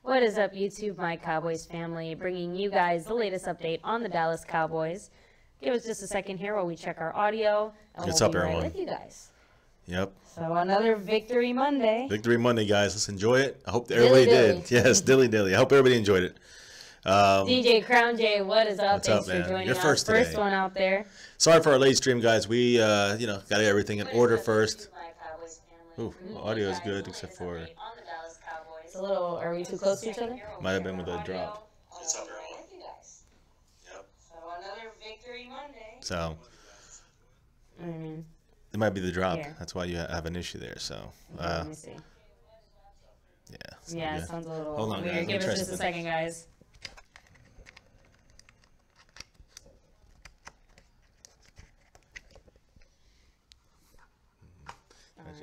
What is up, YouTube, my Cowboys family, bringing you guys the latest update on the Dallas Cowboys. Give us just a second here while we check our audio, and What's we'll up, be right everyone? with you guys. Yep. So another Victory Monday. Victory Monday, guys. Let's enjoy it. I hope everybody did. Yes, dilly-dilly. I hope everybody enjoyed it. DJ Crown J, what is up? What's up, Thanks man? for joining You're us. first First today. one out there. Sorry for our late stream, guys. We, got to get everything in order first. Ooh, audio is good, except for... It's a little, are we too close to each other? Might have been with a drop. What's up, everyone? Yep. So another Victory Monday. So, I mean, it might be the drop. Here. That's why you have an issue there. So, let me see. yeah. Yeah, it sounds a little Hold on, weird. guys. Give us just a second, guys.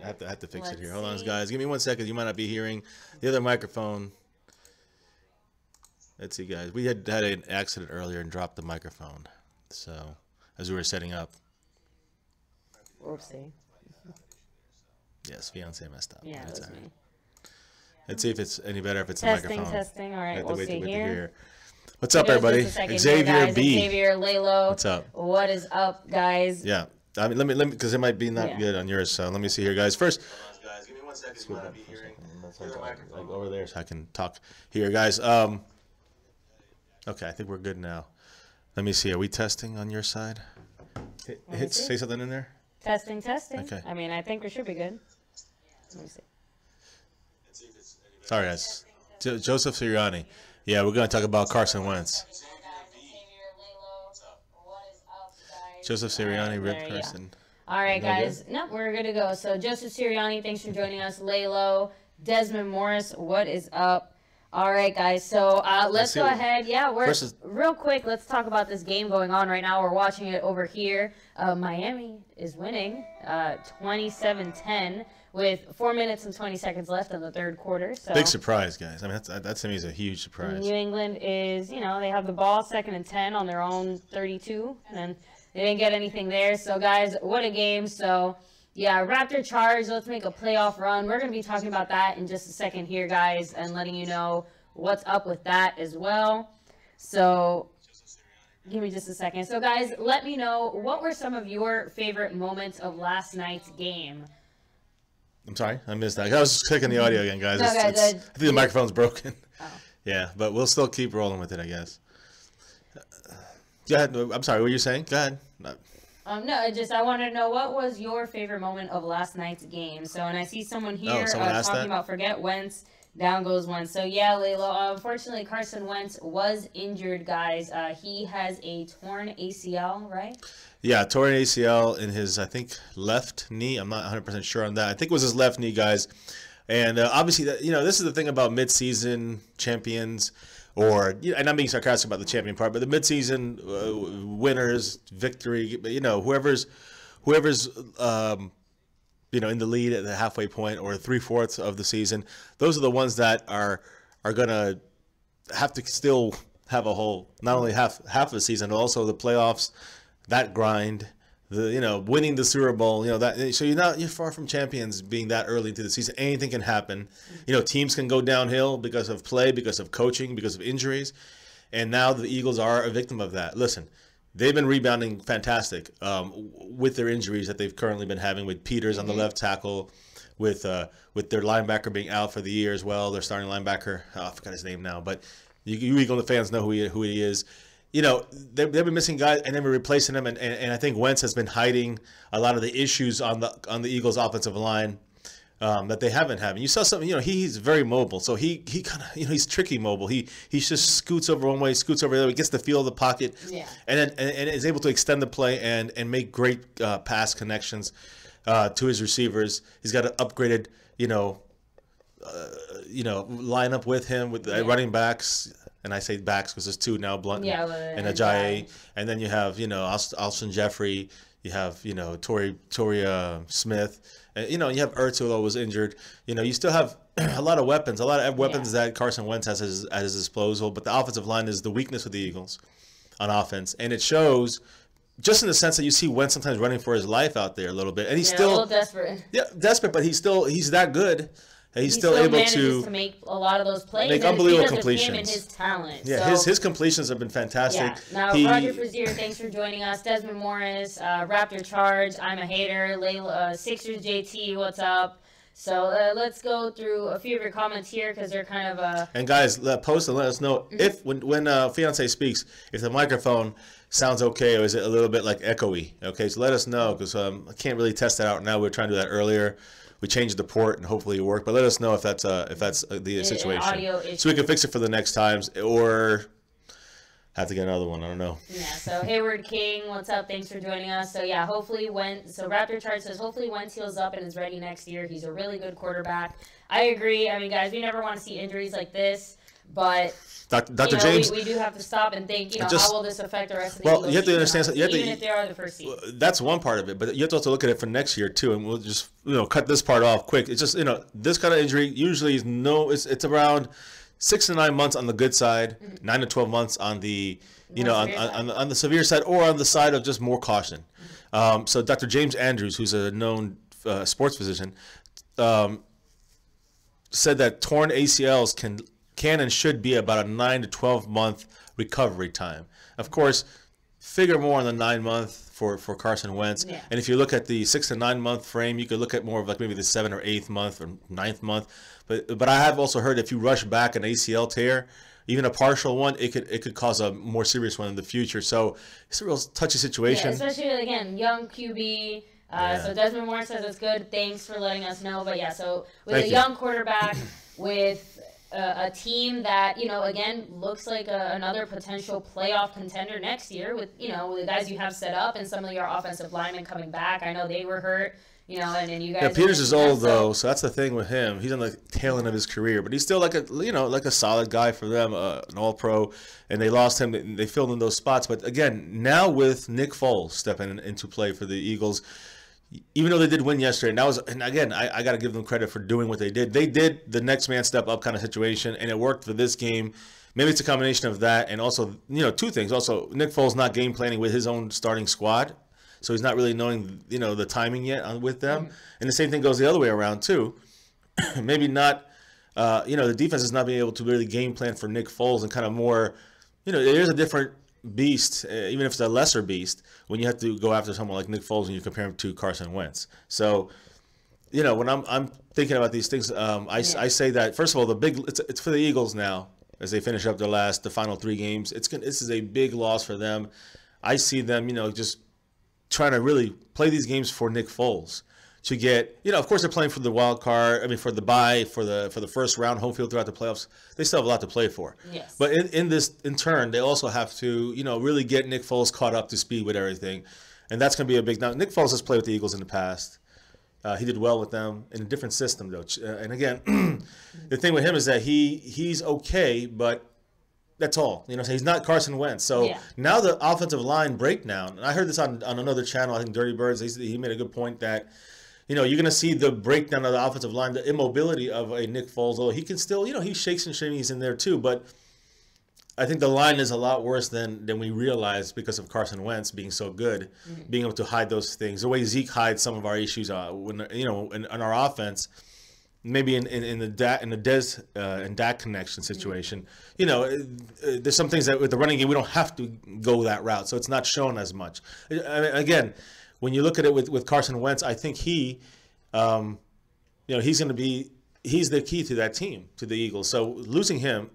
I have to fix it here. Hold on, guys. Give me 1 second. You might not be hearing the other microphone. Let's see, guys. We had an accident earlier and dropped the microphone. So, as we were setting up. Oopsie. Yes, fiance messed up. Yeah, that's me. Let's see if it's any better if it's the Testing, microphone. testing. All right, we'll see here. What's up, everybody? Xavier B. Xavier Lalo. What's up? What is up, guys? Yeah. I mean, let me, because it might be not good on yours. So let me see here, guys. First, guys, give me 1 second. You might be hearing like over there, so I can talk here, guys. Okay, I think we're good now. Let me see. Are we testing on your side? Say something in there. Testing, testing. Okay. I mean, I think we should be good. Let me see. Sorry, guys. Joseph Sirianni. Yeah, we're going to talk about Carson Wentz. Joseph Sirianni, Rip Carson. All right, guys. Nope, we're good to go. So, Joseph Sirianni, thanks for joining us. Lalo, Desmond Morris, what is up? All right, guys. So, let's go ahead. Yeah, real quick, let's talk about this game going on right now. We're watching it over here. Miami is winning 27-10 with 4 minutes and 20 seconds left in the third quarter. So big surprise, guys. I mean, that to me is a huge surprise. New England is, they have the ball 2nd and 10 on their own 32, and they didn't get anything there. So, guys, what a game. So, yeah, Raptor charge. Let's make a playoff run. We're going to be talking about that in just a second here, guys, and letting you know what's up with that as well. So, give me just a second. So, guys, let me know, what were some of your favorite moments of last night's game? I'm sorry, I missed that. I was just clicking the audio again, guys. No, I think the microphone's broken. Oh. Yeah, but we'll still keep rolling with it, I guess. Go ahead. I'm sorry, what were you saying? Go ahead. No, I wanted to know, what was your favorite moment of last night's game? So, and I see someone here talking about forget Wentz, down goes Wentz. So, yeah, Layla, unfortunately, Carson Wentz was injured, guys. He has a torn ACL, right? Yeah, torn ACL in his, I think, left knee. I'm not 100% sure on that. I think it was his left knee, guys. And obviously, this is the thing about midseason champions, and I'm being sarcastic about the champion part, but the midseason winners, victory, whoever's in the lead at the halfway point or 3/4 of the season, those are the ones that are gonna have to still have a whole, not only half of the season, but also the playoffs, that grind, winning the Super Bowl, that. So you're far from champions being that early into the season. Anything can happen. Teams can go downhill because of play, because of coaching, because of injuries, and now the Eagles are a victim of that. Listen, they've been rebounding fantastic with their injuries that they've currently been having, with Peters on the left tackle, with their linebacker being out for the year as well. Their starting linebacker, I forgot his name now, but you Eagle fans know who he is. They've been missing guys, and then we're replacing them, and I think Wentz has been hiding a lot of the issues on the Eagles' offensive line that they haven't had. And you saw something, he's very mobile, so he kind of, he's tricky mobile. He just scoots over one way, scoots over the other, he gets the feel of the pocket, and is able to extend the play and make great pass connections to his receivers. He's got an upgraded, lineup with him with the running backs. And I say backs because there's two now, Blunt and Ajayi. And then you have, Alshon Jeffrey. You have, Torrey Smith. And, you have Ertz, who was injured. You still have a lot of weapons that Carson Wentz has at his disposal. But the offensive line is the weakness of the Eagles on offense. And it shows just in the sense that you see Wentz sometimes running for his life out there a little bit. And he's still a little desperate. Yeah, desperate, but he's that good. he's still able manages to make a lot of those plays. Make unbelievable completions. completions. Him and his talent. Yeah, so, his completions have been fantastic. Yeah. Now, Roger Frazier, thanks for joining us. Desmond Morris, Raptor Charge, I'm a hater. Layla, Sixers JT, what's up? So let's go through a few of your comments here because they're kind of. And guys, post and let us know if when fiance speaks, if the microphone sounds okay or is it a little bit like echoey. Okay, so let us know because I can't really test that out now. We were trying to do that earlier. We changed the port and hopefully it worked. But let us know if that's the situation, audio issue. So we can fix it for the next times or have to get another one. I don't know. Yeah. So Hayward King, what's up? Thanks for joining us. So yeah, hopefully Raptor Chart says hopefully Wentz heals up and is ready next year. He's a really good quarterback. I agree. I mean, guys, we never want to see injuries like this, but. Dr. James, we do have to stop and think, how will this affect the rest of the Eagles? Well, you have to understand, even if they are the first seed. That's one part of it, but you have to also look at it for next year too. And we'll just cut this part off quick. It's just this kind of injury usually is it's around 6 to 9 months on the good side, 9 to 12 months on the on the severe side, or on the side of just more caution. So Dr. James Andrews, who's a known sports physician, said that torn ACLs can and should be about a 9 to 12 month recovery time. Of course, figure more on the 9 month for Carson Wentz. Yeah. And if you look at the 6 to 9 month frame, you could look at more of like maybe the 7th or 8th month or 9th month. But I have also heard if you rush back an ACL tear, even a partial one, it could cause a more serious one in the future. So it's a real touchy situation. Yeah, especially again, young QB. So Desmond Moore says it's good. Thanks for letting us know. But yeah, so with a young quarterback, with a team that again looks like another potential playoff contender next year, with the guys you have set up and some of your offensive linemen coming back. I know they were hurt. And you guys. Yeah, Peters is old though, so that's the thing with him. He's on the tail end of his career, but he's still like a solid guy for them, an All-Pro. And they lost him. They filled in those spots, but again, now with Nick Foles stepping into play for the Eagles, even though they did win yesterday, and again, I got to give them credit for doing what they did. They did the next man step up kind of situation, and it worked for this game. Maybe it's a combination of that and also two things. Also, Nick Foles not game planning with his own starting squad. So he's not really knowing, the timing yet with them. And the same thing goes the other way around, too. Maybe not, the defense is not being able to really game plan for Nick Foles and kind of more, there's a different beast, even if it's a lesser beast, when you have to go after someone like Nick Foles and you compare him to Carson Wentz. So, when I'm thinking about these things, I say that, first of all, it's for the Eagles now as they finish up the final 3 games. This is a big loss for them. I see them, just trying to really play these games for Nick Foles to get, of course they're playing for the wild card, for the bye, for the first round, home field throughout the playoffs. They still have a lot to play for. Yes. But in turn, they also have to, really get Nick Foles caught up to speed with everything. And that's going to be a big, now Nick Foles has played with the Eagles in the past. He did well with them in a different system though. And again, the thing with him is that he's okay, but that's all. So he's not Carson Wentz. So now the offensive line breakdown, and I heard this on another channel, I think Dirty Birds, he made a good point that, you're going to see the breakdown of the offensive line, the immobility of a Nick Foles. Although he can still, he shakes and shimmies in there too. But I think the line is a lot worse than we realize because of Carson Wentz being so good, being able to hide those things. The way Zeke hides some of our issues when, in our offense, maybe in the Dez and Dak connection situation, there's some things that with the running game we don't have to go that route, so it's not shown as much. I mean, again, when you look at it with Carson Wentz, I think he's the key to that team, to the Eagles. So losing him,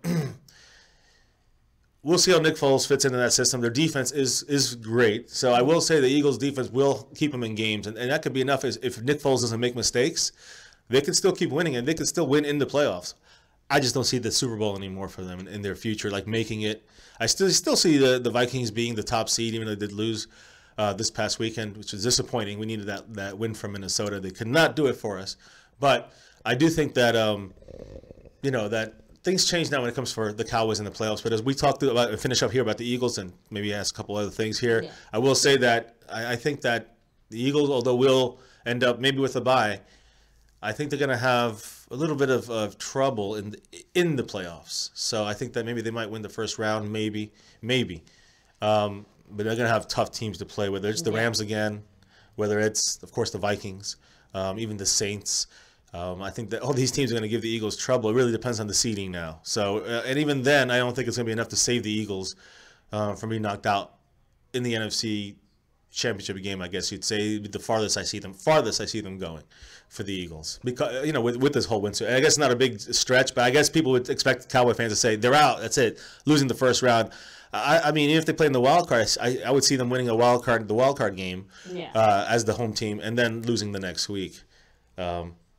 we'll see how Nick Foles fits into that system. Their defense is great, so I will say the Eagles' defense will keep them in games, and that could be enough. If Nick Foles doesn't make mistakes, they can still keep winning, and they can still win in the playoffs. I just don't see the Super Bowl anymore for them in their future, like making it. I still see the Vikings being the top seed, even though they did lose this past weekend, which is disappointing. We needed that win from Minnesota. They could not do it for us. But I do think that, that things change now when it comes for the Cowboys in the playoffs. But as we talk about and finish up here about the Eagles and maybe ask a couple other things here, I will say that I think that the Eagles, although will end up maybe with a bye, I think they're going to have a little bit of trouble in the playoffs. So I think that maybe they might win the first round, maybe. But they're going to have tough teams to play, whether it's the Rams again, whether it's, of course, the Vikings, even the Saints. I think that all these teams are going to give the Eagles trouble. It really depends on the seeding now. So, and even then, I don't think it's going to be enough to save the Eagles from being knocked out in the NFC Championship game. I guess you'd say the farthest I see them going for the Eagles, because with this whole win. So I guess not a big stretch, but I guess people would expect Cowboy fans to say they're out. That's it, losing the first round. I mean, even if they play in the wild card, I would see them winning the wild card game as the home team, and then losing the next week.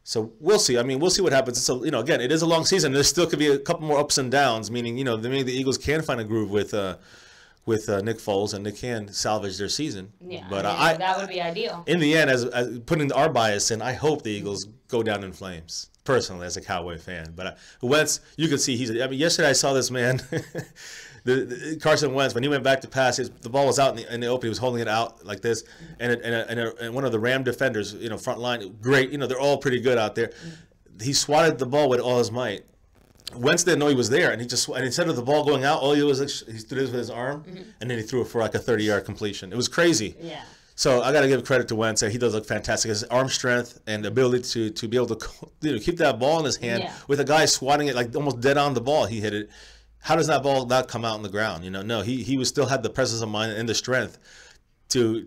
So we'll see. I mean, we'll see what happens. It's again, it is a long season. There still could be a couple more ups and downs. Meaning, maybe the Eagles can find a groove with Nick Foles, and they can salvage their season. Yeah, but that would be ideal. In the end, as putting our bias in, I hope the Eagles go down in flames. Personally, as a Cowboy fan, but Wentz, you can see yesterday I saw this man. Carson Wentz, when he went back to pass, the ball was out in the open. He was holding it out like this, and one of the Ram defenders, front line, great. They're all pretty good out there. He swatted the ball with all his might. Wentz didn't know he was there, and instead of the ball going out, all he was he stood with his arm, and then he threw it for like a 30-yard completion. It was crazy. Yeah. So I got to give credit to Wentz. He does look fantastic. His arm strength and ability to be able to keep that ball in his hand with a guy swatting it like almost dead on the ball. He hit it. How does that ball not come out on the ground? No, he still had the presence of mind and the strength to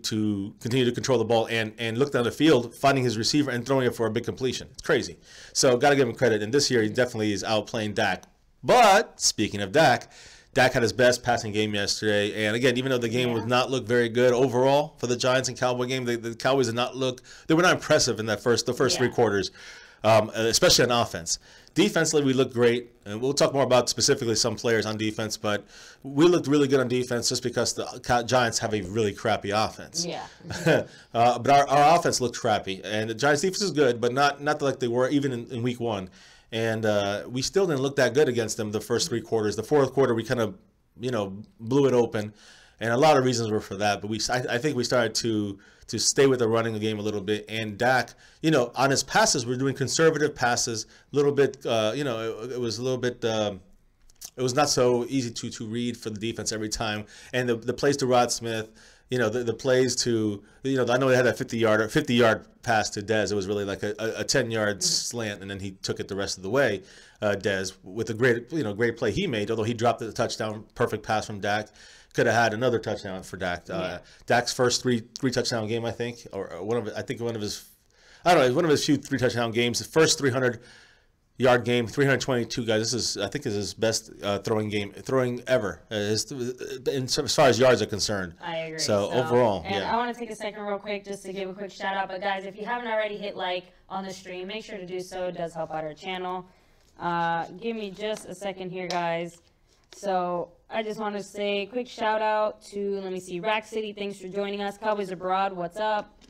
continue to control the ball and look down the field, finding his receiver and throwing it for a big completion. It's crazy. So got to give him credit. And this year he definitely is outplaying Dak. But speaking of Dak had his best passing game yesterday. And again, even though the game would not look very good overall for the Giants and Cowboy game, the Cowboys did not look. They were not impressive in the first 3 quarters, especially on offense. Defensively, we looked great, and we'll talk more about specifically some players on defense, but we looked really good on defense just because the Giants have a really crappy offense. Yeah. But our offense looked crappy, and the Giants' defense is good, but not like they were even in week 1. And we still didn't look that good against them the first 3 quarters. The fourth quarter, we kind of, blew it open, and a lot of reasons were for that. But I think we started to stay with the running game a little bit. And Dak, on his passes, we're doing conservative passes, a little bit, it was a little bit, it was not so easy to read for the defense every time. And the plays to Rod Smith, the plays to, I know they had that 50-yard pass to Dez. It was really like a 10-yard slant, and then he took it the rest of the way, Dez, with a great play he made, although he dropped the touchdown, perfect pass from Dak. Could have had another touchdown for Dak. Dak's first three touchdown game, I think, or one of his few 3 touchdown games. The first 300-yard game, 322 guys. This is his best throwing ever, as far as yards are concerned. I agree. So overall, and I want to take a second real quick just to give a quick shout out. But guys, if you haven't already hit like on the stream, make sure to do so. It does help out our channel. Give me just a second here, guys. So I just want to say a quick shout out to, let me see, Rack City. Thanks for joining us. Cowboys Abroad, what's up?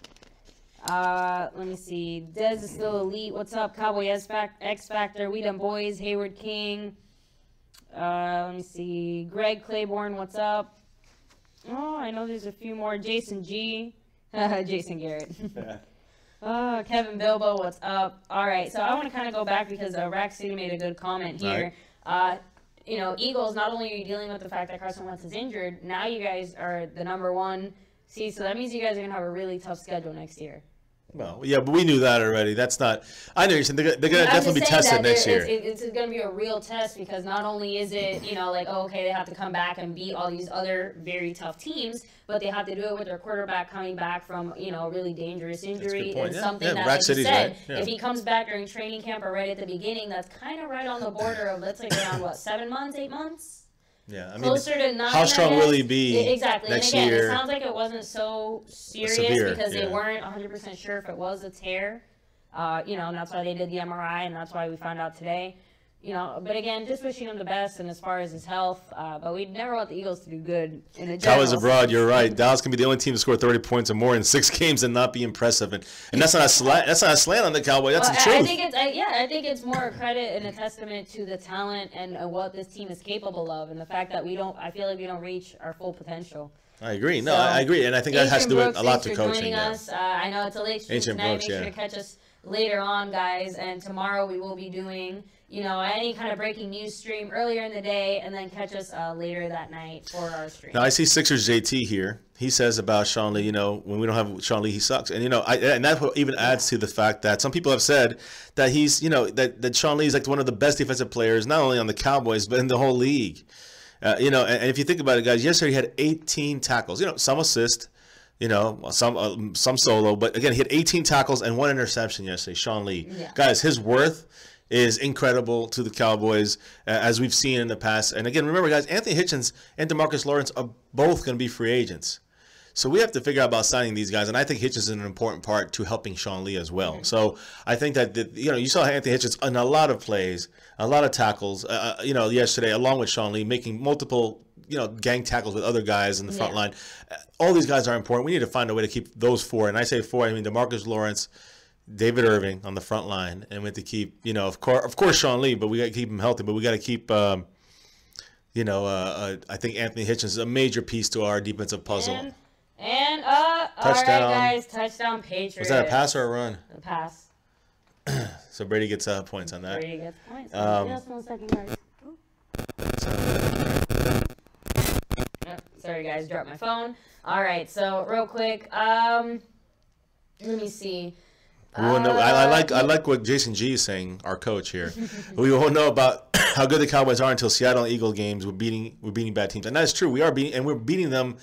Let me see. Dez is still elite. What's up? Cowboy X Factor. We Done Boys. Hayward King. Let me see. Greg Claiborne, what's up? Oh, I know there's a few more. Jason G. Jason Garrett. Kevin Bilbo, what's up? All right, so I want to kind of go back because Rack City made a good comment here. Right. Eagles, not only are you dealing with the fact that Carson Wentz is injured, now you guys are the #1 seed, so that means you guys are going to have a really tough schedule next year. Well, yeah, but we knew that already. That's not – I know you're saying they're going to definitely be tested next year. It's going to be a real test because not only is it, okay, they have to come back and beat all these other very tough teams, but they have to do it with their quarterback coming back from, a really dangerous injury and something that, like you said, if he comes back during training camp or right at the beginning, that's kind of right on the border of, let's say, around, 7 months, 8 months? Yeah, I mean, closer to 9. How strong will he be exactly. next and again, year? It sounds like it wasn't so serious because they weren't 100% sure if it was a tear. And that's why they did the MRI, and that's why we found out today. But again, just wishing him the best, and as far as his health, but we'd never want the Eagles to do good in the general. Cowboys Abroad, you're right. Dallas can be the only team to score 30 points or more in 6 games and not be impressive, and that's not a slant. That's not a slant on the Cowboys. That's the truth. I think it's more a credit and a testament to the talent and what this team is capable of, and the fact that I feel like we don't reach our full potential. I agree. No, I agree, and I think that has to do with a lot to coaching. Us. I know it's a late stream tonight. Make sure to catch us later on, guys. And tomorrow we will be doing, you know, any kind of breaking news stream earlier in the day, and then catch us later that night for our stream. Now I see Sixers JT here. He says about Sean Lee, you know, when we don't have Sean Lee, he sucks. And, you know, and that even adds to the fact that some people have said that he's, you know, that Sean Lee is like one of the best defensive players, not only on the Cowboys, but in the whole league. You know, and if you think about it, guys, yesterday he had 18 tackles, you know, some assist, you know, some solo. But, again, he had 18 tackles and 1 interception yesterday, Sean Lee. Yeah. Guys, his worth is incredible to the Cowboys, as we've seen in the past. And, again, remember, guys, Anthony Hitchens and DeMarcus Lawrence are both going to be free agents. So we have to figure out about signing these guys, and I think Hitchens is an important part to helping Sean Lee as well. So I think that, you know, you saw Anthony Hitchens in a lot of plays, a lot of tackles, you know, yesterday, along with Sean Lee, making multiple, you know, gang tackles with other guys in the front line. All these guys are important. We need to find a way to keep those 4. And I say 4, I mean DeMarcus Lawrence, David Irving on the front line, and we have to keep, you know, of course Sean Lee, but we got to keep him healthy. But we got to keep, you know, I think Anthony Hitchens is a major piece to our defensive puzzle. And all right, guys, touchdown Patriots. Was that a pass or a run? A pass. So Brady gets points on that. Brady gets points. Just 1 second, guys. Oh, sorry, guys, dropped my phone. All right, so real quick, let me see. We won't know, I like what Jason G is saying, our coach here. We won't know about how good the Cowboys are until Seattle Eagle games. We're beating bad teams, and that's true. We are beating, and we're beating them.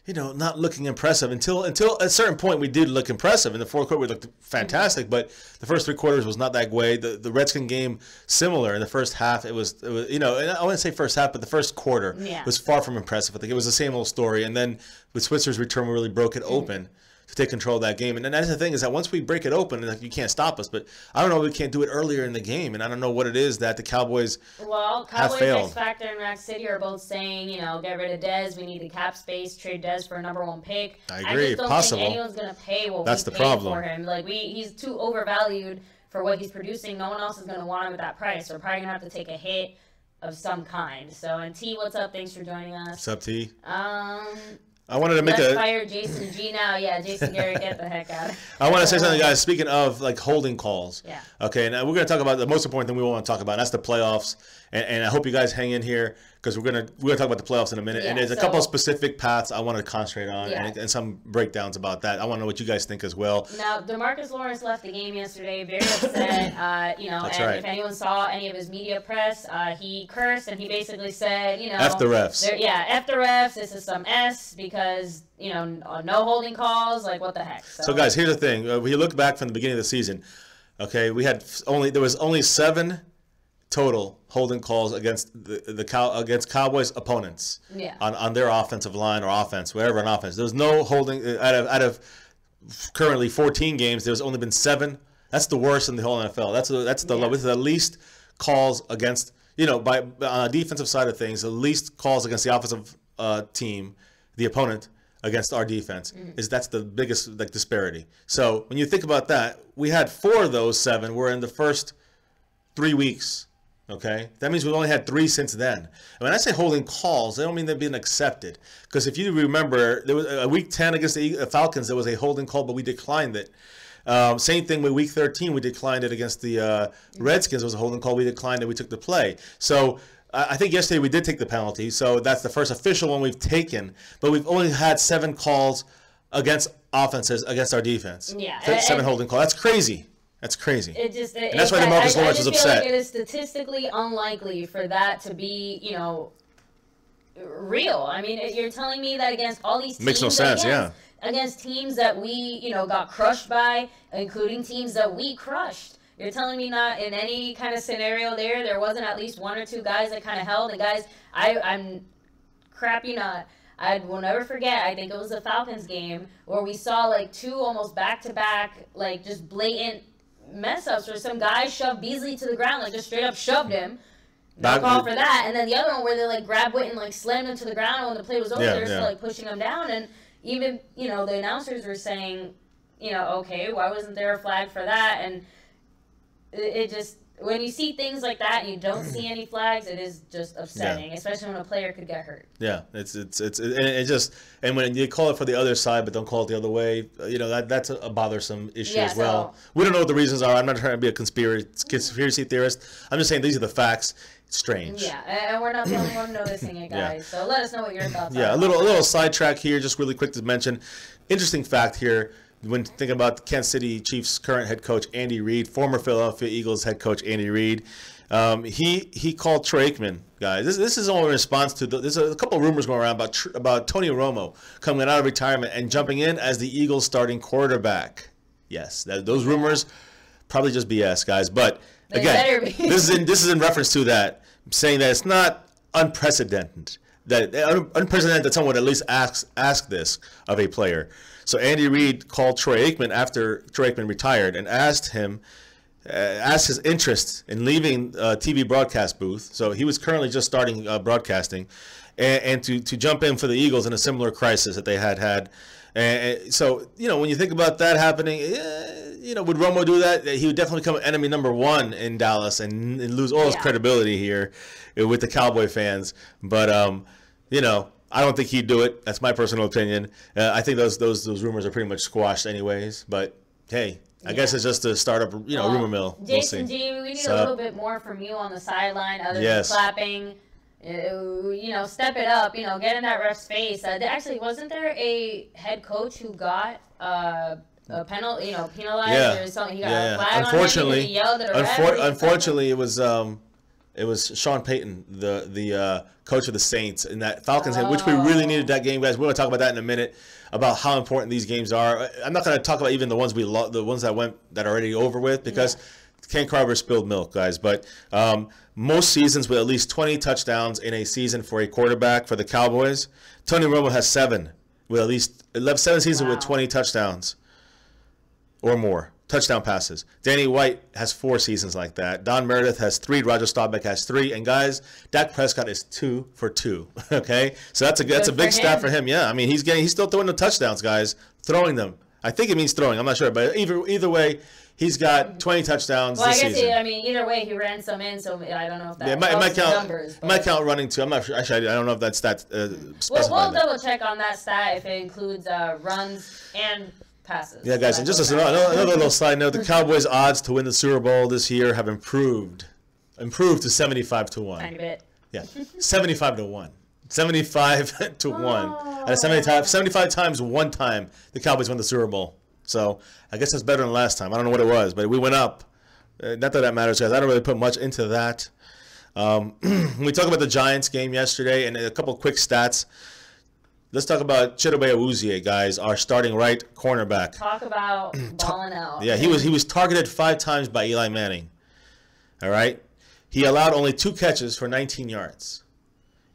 You know, not looking impressive until at a certain point we did look impressive. In the fourth quarter, we looked fantastic, but the first 3 quarters was not that way. The Redskin game, similar. In the first half, it was you know, and I wouldn't say first half, but the first quarter was far from impressive. I think it was the same old story. And then with Switzer's return, we really broke it open to take control of that game. And that's the thing, is that once we break it open, like, you can't stop us. But I don't know if we can't do it earlier in the game, and I don't know what it is that the Cowboys have failed. X Factor and Rack City are both saying, you know, get rid of Dez. We need the cap space. Trade Dez for a #1 pick. I agree. I just don't think anyone's gonna pay what we paid for him. Like he's too overvalued for what he's producing. No one else is gonna want him at that price. We're probably gonna have to take a hit of some kind. So, and T, what's up? Thanks for joining us. What's up, T? I wanted to make Let's fire Jason G now. Yeah, Jason Gary, get the heck out. I want to say something, guys. Speaking of, like, holding calls. Yeah. Okay, now we're going to talk about the most important thing we want to talk about, and that's the playoffs. And I hope you guys hang in here, because we're gonna talk about the playoffs in a minute. And there's a couple of specific paths I want to concentrate on, and some breakdowns about that. I want to know what you guys think as well. Now, DeMarcus Lawrence left the game yesterday, very upset. You know, if anyone saw any of his media press, he cursed, and he basically said, you know, F the refs. F the refs. This is some S, because, you know, no holding calls. Like, what the heck? So guys, here's the thing. When you look back from the beginning of the season, okay, there was only 7 total holding calls against against Cowboys opponents on their offensive line or offense, whatever, on offense. There was no holding out of currently 14 games. There's only been 7. That's the worst in the whole NFL. That's the least calls against, you know, by on the defensive side of things, the least calls against the offensive team, the opponent, against our defense. That's the biggest, like, disparity. So when you think about that, we had 4 of those 7 were in the first 3 weeks. Okay, that means we've only had 3 since then. And when I say holding calls, I don't mean they're being accepted. Because if you remember, there was a week 10 against the Falcons, there was a holding call, but we declined it. Same thing with week 13, we declined it against the Redskins. It was a holding call, we declined it, we took the play. So I think yesterday we did take the penalty. So that's the first official one we've taken. But we've only had 7 calls against offenses against our defense. Yeah, 7 holding calls. That's crazy. That's crazy. And that's why DeMarcus Lawrence was upset. I just feel like it is statistically unlikely for that to be, you know, real. I mean, you're telling me that against all these teams, makes no sense, against teams that we, you know, got crushed by, including teams that we crushed. You're telling me not in any kind of scenario there wasn't at least 1 or 2 guys that kind of held. And guys, I'm crap you not. I will never forget, I think it was the Falcons game, where we saw like 2 almost back-to-back, like, just blatant mess-ups where some guy shoved Beasley to the ground, like, just straight up shoved him. No call for that. And then the other one where they, like, grabbed Witten and, like, slammed him to the ground, and when the play was over, they were still, like, pushing him down. And even, you know, the announcers were saying, you know, okay, why wasn't there a flag for that? And it just, when you see things like that and you don't see any flags, it is just upsetting, especially when a player could get hurt. Yeah, and when you call it for the other side, but don't call it the other way, that's a bothersome issue as well. So, we don't know what the reasons are. I'm not trying to be a conspiracy theorist. I'm just saying these are the facts. It's strange. Yeah, and we're not the only one noticing it, guys. So let us know what your thoughts are. Yeah, a little sidetrack here, just really quick to mention. Interesting fact here. When thinking about the Kansas City Chiefs' current head coach, Andy Reid, former Philadelphia Eagles head coach, Andy Reid, he called Troy Aikman, guys. This is all in response to there's a couple of rumors going around about Tony Romo coming out of retirement and jumping in as the Eagles' starting quarterback. Yes, those rumors probably just BS, guys. But again, this is in reference to that, saying that it's not unprecedented. That someone would at least ask this of a player. So Andy Reid called Troy Aikman after Troy Aikman retired and asked his interest in leaving TV broadcast booth. So he was currently just starting broadcasting, and to jump in for the Eagles in a similar crisis that they had. And so when you think about that happening, would Romo do that? He would definitely become enemy number one in Dallas and lose all his credibility here with the Cowboy fans. But I don't think he'd do it. That's my personal opinion. I think those rumors are pretty much squashed anyways. But hey, I guess it's just to start up, rumor mill. Jason G, we need a little bit more from you on the sideline other than clapping. Step it up. Get in that ref's face. Actually, wasn't there a head coach who got a penalty? Penalized or something? He got a flag unfortunately, on him. He yelled at a ref. Unfortunately, it was Sean Payton, the coach of the Saints, in that Falcons game, which we really needed that game, guys. We're going to talk about that in a minute, about how important these games are. I'm not going to talk about even the ones the ones that are already over with, because Ken Carver spilled milk, guys. But most seasons with at least 20 touchdowns in a season for a quarterback for the Cowboys. Tony Romo has 7 with at least 7 seasons with 20 touchdowns or more. Touchdown passes. Danny White has 4 seasons like that. Don Meredith has 3. Roger Staubach has 3. And guys, Dak Prescott is 2 for 2. Okay, so that's a big stat for him. Yeah, I mean he's still throwing the touchdowns, guys. Throwing them. I think it means throwing. I'm not sure, but either way, he's got 20 touchdowns this season. Either way, he ran some in, so I don't know if that it might count. Numbers. It might count running too. I'm not sure. Actually, I don't know if that stat specified. We'll double check on that stat if it includes runs and passes. Yeah, guys, and just another little side note: the Cowboys' odds to win the Super Bowl this year have improved to 75-1. Tiny bit. Yeah, 75-1. 75-1. At 75 times one time, the Cowboys won the Super Bowl. So I guess that's better than last time. I don't know what it was, but we went up. Not that matters, guys. I don't really put much into that. We talked about the Giants game yesterday and a couple quick stats. Let's talk about Chidobe Awuzie, guys, our starting right cornerback. Talk about balling out. Yeah, he was targeted 5 times by Eli Manning. All right? He allowed only 2 catches for 19 yards.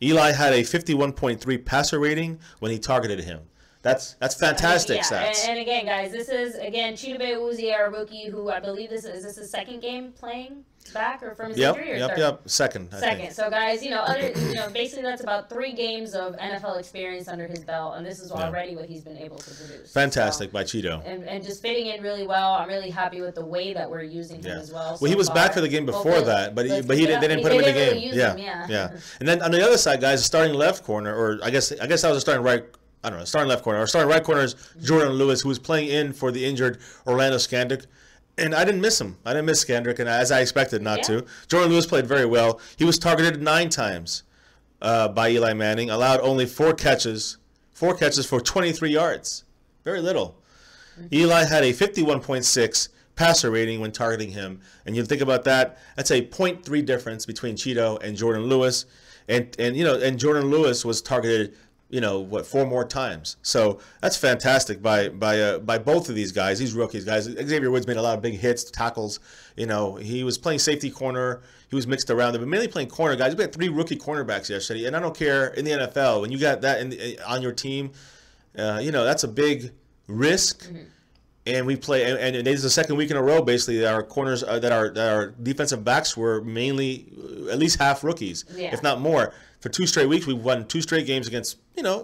Eli had a 51.3 passer rating when he targeted him. That's fantastic stats. And again, guys, this is Chidobe Awuzie, our rookie, who I believe is this his second game playing back or from his injury or third? Yep, second. So guys, basically that's about 3 games of NFL experience under his belt, and this is already what he's been able to produce. Fantastic by Cheeto. And just fitting in really well. I'm really happy with the way that we're using him as well. Well, he was back for the game before that, but they didn't put him in the game. Really use him, yeah. And then on the other side, guys, the starting left corner, or I guess that was a starting right. I don't know, starting left corner. Our starting right corner is Jordan Lewis, who was playing in for the injured Orlando Skandrick. And I didn't miss him. I didn't miss Skandrick, and as I expected not to. Jordan Lewis played very well. He was targeted 9 times by Eli Manning, allowed only 4 catches for 23 yards. Very little. Eli had a 51.6 passer rating when targeting him. And you think about that, that's a 0.3 difference between Cheeto and Jordan Lewis. And Jordan Lewis was targeted 4 more times. So that's fantastic by both of these guys, these rookies, guys. Xavier Woods made a lot of big hits, tackles. He was playing safety corner. He was mixed around, but mainly playing corner, guys. We had 3 rookie cornerbacks yesterday, and I don't care in the NFL when you got that on your team. That's a big risk. Mm-hmm. And we play, and it is the second week in a row, basically, that our corners, that our defensive backs were mainly at least half rookies, if not more. For 2 straight weeks, we've won 2 straight games against,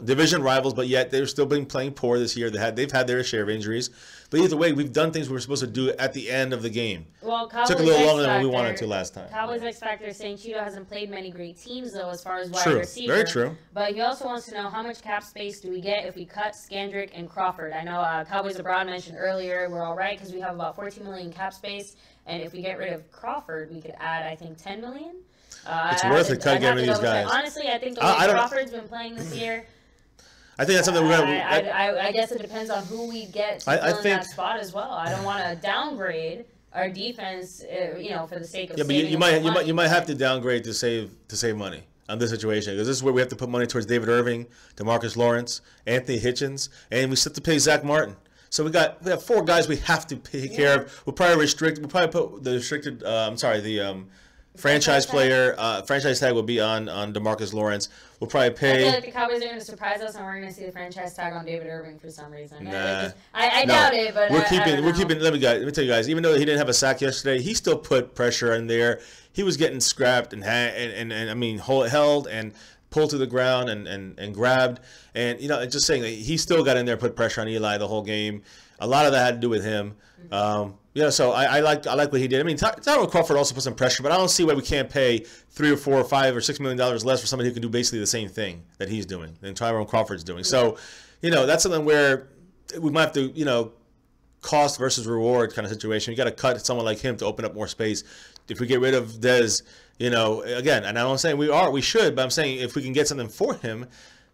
division rivals, but yet they've still been playing poor this year. They've had their share of injuries. But either way, we've done things we were supposed to do at the end of the game. Well, Cowboys took a little longer X than we Factor- wanted to last time. Cowboys X Factor saying Cheeto hasn't played many great teams, though, as far as wide True. receiver. Very true. But he also wants to know how much cap space do we get if we cut Skandrick and Crawford. I know Cowboys Abroad mentioned earlier we're all right because we have about $14 million cap space, and if we get rid of Crawford, we could add, I think, $10 million. It's worth it cutting getting these guys. Honestly, I think the way Crawford's been playing this year. I think that's something we're gonna. I guess it depends on who we get to fill in that spot as well. I don't want to downgrade our defense, for the sake of. Yeah, but you might have to downgrade to save money on this situation, because this is where we have to put money towards David Irving, DeMarcus Lawrence, Anthony Hitchens, and we still have to pay Zach Martin. So we have 4 guys we have to take care of. We'll probably put the restricted. Franchise player, franchise tag will be on DeMarcus Lawrence. We'll probably pay. I feel like the Cowboys are going to surprise us, and we're going to see the franchise tag on David Irving for some reason. Nah. I doubt it, but we're keeping. Let me tell you guys. Even though he didn't have a sack yesterday, he still put pressure in there. He was getting scrapped and I mean held and pulled to the ground and grabbed, and just saying that he still got in there, put pressure on Eli the whole game. A lot of that had to do with him. So I like what he did. I mean, Tyrone Crawford also put some pressure, but I don't see why we can't pay $3 or $4 or $5 or $6 million less for somebody who can do basically the same thing that he's doing and Tyrone Crawford's doing. So, that's something where we might have to, cost versus reward kind of situation. You got to cut someone like him to open up more space. If we get rid of Dez, again, and I'm saying we should, but I'm saying if we can get something for him,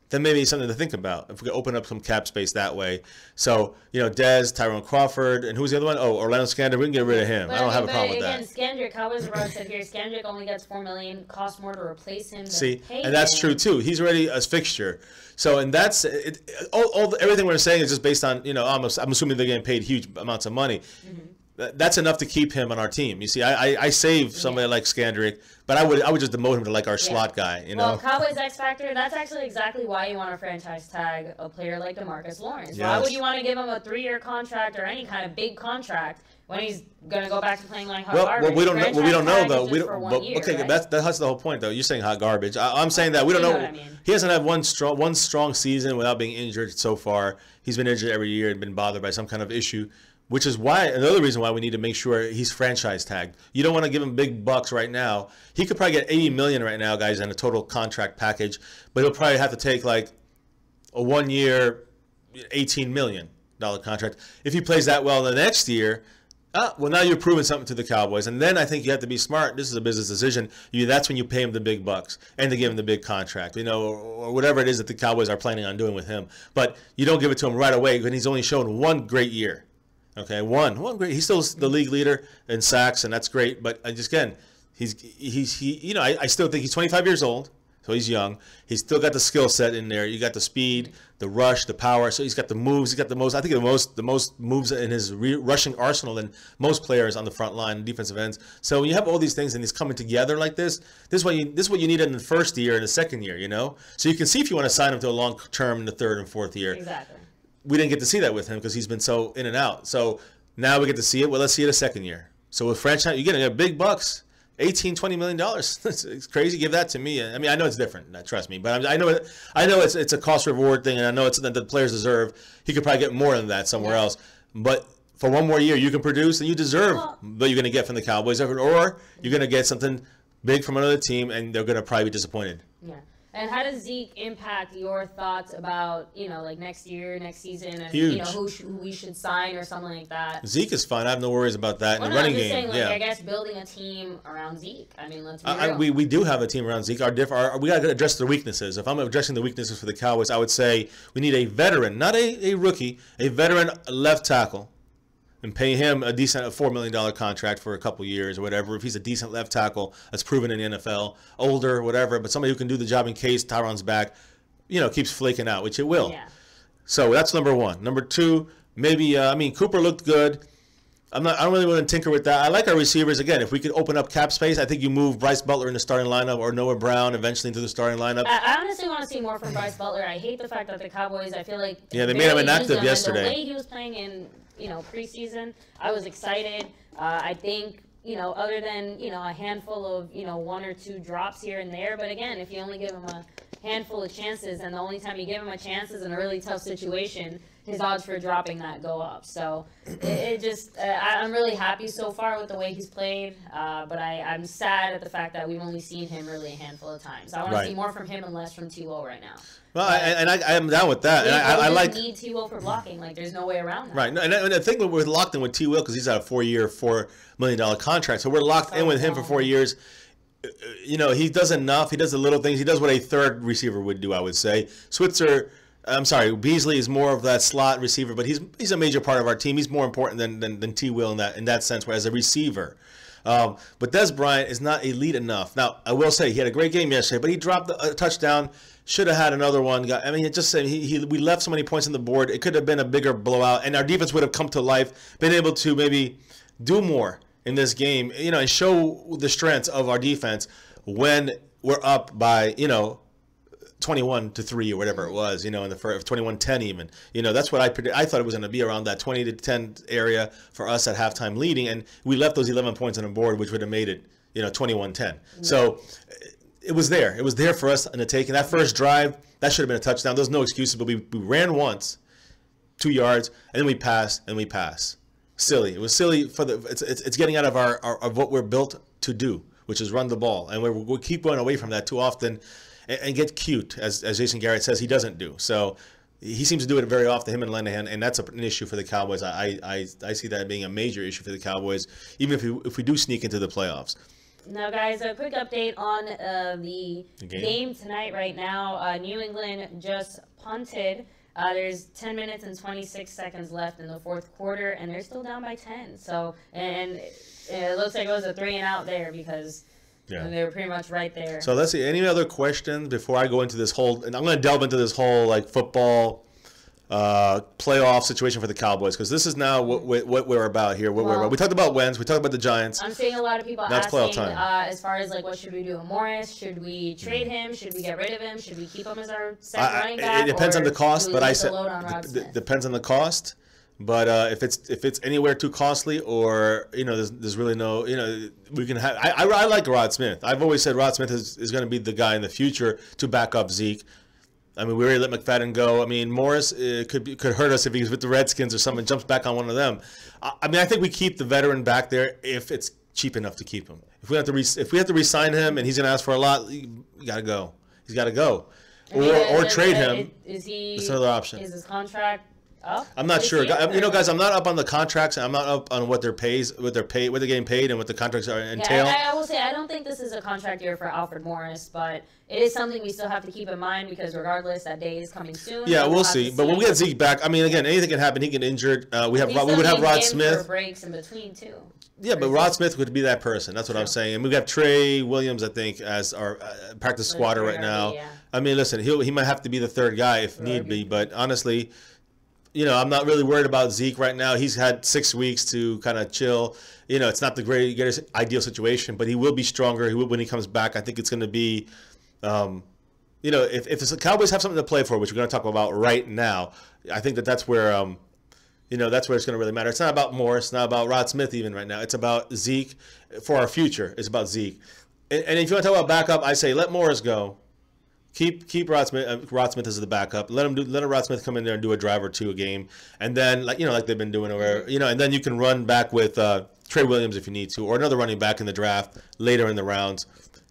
then maybe it's something to think about if we can open up some cap space that way. So, Dez, Tyrone Crawford, and who's the other one? Oh, Orlando Skandrick. We can get rid of him. I don't have a problem with that. Skandrick, Cowboys Abroad said here, Skandrick only gets $4 million, costs more to replace him. See, and that's true too. He's already a fixture. So, and that's it. Everything we're saying is just based on, I'm assuming they're getting paid huge amounts of money. Mm-hmm. That's enough to keep him on our team. You see, I save somebody like Skandrick, but I would just demote him to like our slot guy. Well, Cowboys X Factor. That's actually exactly why you want to franchise tag a player like DeMarcus Lawrence. Yes. Why would you want to give him a 3-year contract or any kind of big contract when he's going to go back to playing like hot garbage? Well, we don't know though. We don't. Right? That's the whole point though. You're saying hot garbage. I'm saying that we don't know. What I mean. He hasn't had one strong season without being injured so far. He's been injured every year and been bothered by some kind of issue. Which is why another reason why we need to make sure he's franchise tagged. You don't want to give him big bucks right now. He could probably get $80 million right now, guys, in a total contract package, but he'll probably have to take like a 1-year, $18 million contract. If he plays that well the next year, well, now you're proving something to the Cowboys, and then I think you have to be smart. This is a business decision. That's when you pay him the big bucks and to give him the big contract, or whatever it is that the Cowboys are planning on doing with him. But you don't give it to him right away when he's only shown one great year. Okay, one great. He's still the league leader in sacks, and that's great. But I still think he's 25 years old, so he's young. He's still got the skill set in there. You got the speed, the rush, the power. So he's got the moves. He's got the most. I think the most moves in his rushing arsenal than most players on the front line, defensive ends. So when you have all these things and he's coming together like this is what you need in the first year and the second year. So you can see if you want to sign him to a long term in the third and fourth year. Exactly. We didn't get to see that with him because he's been so in and out. So now we get to see it. Well, let's see it a second year. So with franchise, you're getting big bucks, $18-20 million. It's crazy. Give that to me. I mean, I know it's different. Trust me, but I know it's a cost reward thing, and I know it's that the players deserve. He could probably get more than that somewhere else. But for one more year, you can produce, and you deserve what you're going to get from the Cowboys, or you're going to get something big from another team, and they're going to probably be disappointed. Yeah. And how does Zeke impact your thoughts about, like next year, next season, and Huge. Who we should sign or something like that? Zeke is fine. I have no worries about that in the running game. Saying, I guess building a team around Zeke. I mean, let's be real. We do have a team around Zeke. We got to address the weaknesses. If I'm addressing the weaknesses for the Cowboys, I would say we need a veteran, not a rookie, a veteran left tackle. And pay him a $4 million contract for a couple years or whatever. If he's a decent left tackle that's proven in the NFL, older, whatever, but somebody who can do the job in case Tyron's back, keeps flaking out, which it will. Yeah. So that's number one. Number two, maybe Cooper looked good. I don't really want to tinker with that. I like our receivers. Again, if we could open up cap space, I think you move Bryce Butler in the starting lineup or Noah Brown eventually into the starting lineup. I honestly want to see more from Bryce Butler. I hate the fact that the Cowboys, I feel like they made him inactive yesterday. The way he was playing in preseason, I was excited. I think, other than, a handful of, 1 or 2 drops here and there. But again, if you only give him a handful of chances and the only time you give him a chance is in a really tough situation, his odds for dropping that go up. So it just I'm really happy so far with the way he's played, but I'm sad at the fact that we've only seen him really a handful of times. I want to see more from him and less from T-Will right now. Well, I am down with that. And I like need T-Will for blocking. Like, there's no way around that. Right. And I think we're locked in with T-Will because he's got a 4-year, $4 million contract. So we're locked in with him for 4 years. You know, he does enough. He does the little things. He does what a third receiver would do, I would say. Beasley is more of that slot receiver, but he's a major part of our team. He's more important than T-Will in that sense, whereas a receiver. But Dez Bryant is not elite enough. Now, I will say he had a great game yesterday, but he dropped a touchdown. Should have had another one. I mean, we left so many points on the board. It could have been a bigger blowout, and our defense would have come to life, been able to maybe do more in this game, you know, and show the strengths of our defense when we're up by, 21-3 or whatever it was, in the first 21-10 even. That's what I predict. I thought it was going to be around that 20-10 area for us at halftime leading, and we left those 11 points on the board, which would have made it, 21-10. Yeah. So it was there. It was there for us in the taking. That first drive, that should have been a touchdown. There's no excuses, but we ran once, 2 yards, and then we passed, and we passed. Silly. It was silly it's getting out of of what we're built to do, which is run the ball, and we keep going away from that too often. And get cute, as Jason Garrett says he doesn't do. So he seems to do it very often, him and Linehan, and that's an issue for the Cowboys. I see that being a major issue for the Cowboys, even if we do sneak into the playoffs. Now, guys, a quick update on the game tonight right now. New England just punted. There's 10 minutes and 26 seconds left in the fourth quarter, and they're still down by 10. So, and it looks like it was a 3-and-out there because... Yeah. And they were pretty much right there. So let's see. Any other questions before I go into this whole? And I'm going to delve into this whole football playoff situation for the Cowboys, because this is now what we're about here. We talked about Wentz. We talked about the Giants. I'm seeing a lot of people asking as far as what should we do with Morris? Should we trade him? Should we get rid of him? Should we keep him as our second running back? It depends on the cost, but I said depends on the cost. But if it's anywhere too costly, or there's really no we can have. I like Rod Smith. I've always said Rod Smith is going to be the guy in the future to back up Zeke. I mean, we already let McFadden go. I mean, Morris could hurt us if he's with the Redskins or someone jumps back on one of them. I mean, I think we keep the veteran back there if it's cheap enough to keep him. If we have to re-sign him and he's going to ask for a lot, you got to go. He's got to go, or trade him. That's another option. Is his contract? I'm not sure. Guys, I'm not up on the contracts. I'm not up on what they're getting paid, and what the contracts entail. I will say I don't think this is a contract year for Alfred Morris, but it is something we still have to keep in mind, because regardless, that day is coming soon. Yeah, we'll see. But when we get Zeke back, I mean, again, anything can happen. He can get injured. We would have Rod Smith. For breaks in between too. Yeah, but Rod Smith would be that person. That's what I'm saying. And we got Trey Williams, I think, as our practice squatter right now. Yeah. I mean, listen, he might have to be the third guy if need be, but honestly. I'm not really worried about Zeke right now. He's had 6 weeks to kind of chill. It's not the greatest ideal situation, but he will be stronger. When he comes back. I think it's going to be, if the Cowboys have something to play for, which we're going to talk about right now, I think that's where, that's where it's going to really matter. It's not about Morris, not about Rod Smith even right now. It's about Zeke for our future. It's about Zeke. And if you want to talk about backup, I say let Morris go. Keep Rod Smith as the backup. Let Rod Smith come in there and do a drive or two a game, and then like they've been doing, and then you can run back with Trey Williams if you need to, or another running back in the draft later in the rounds.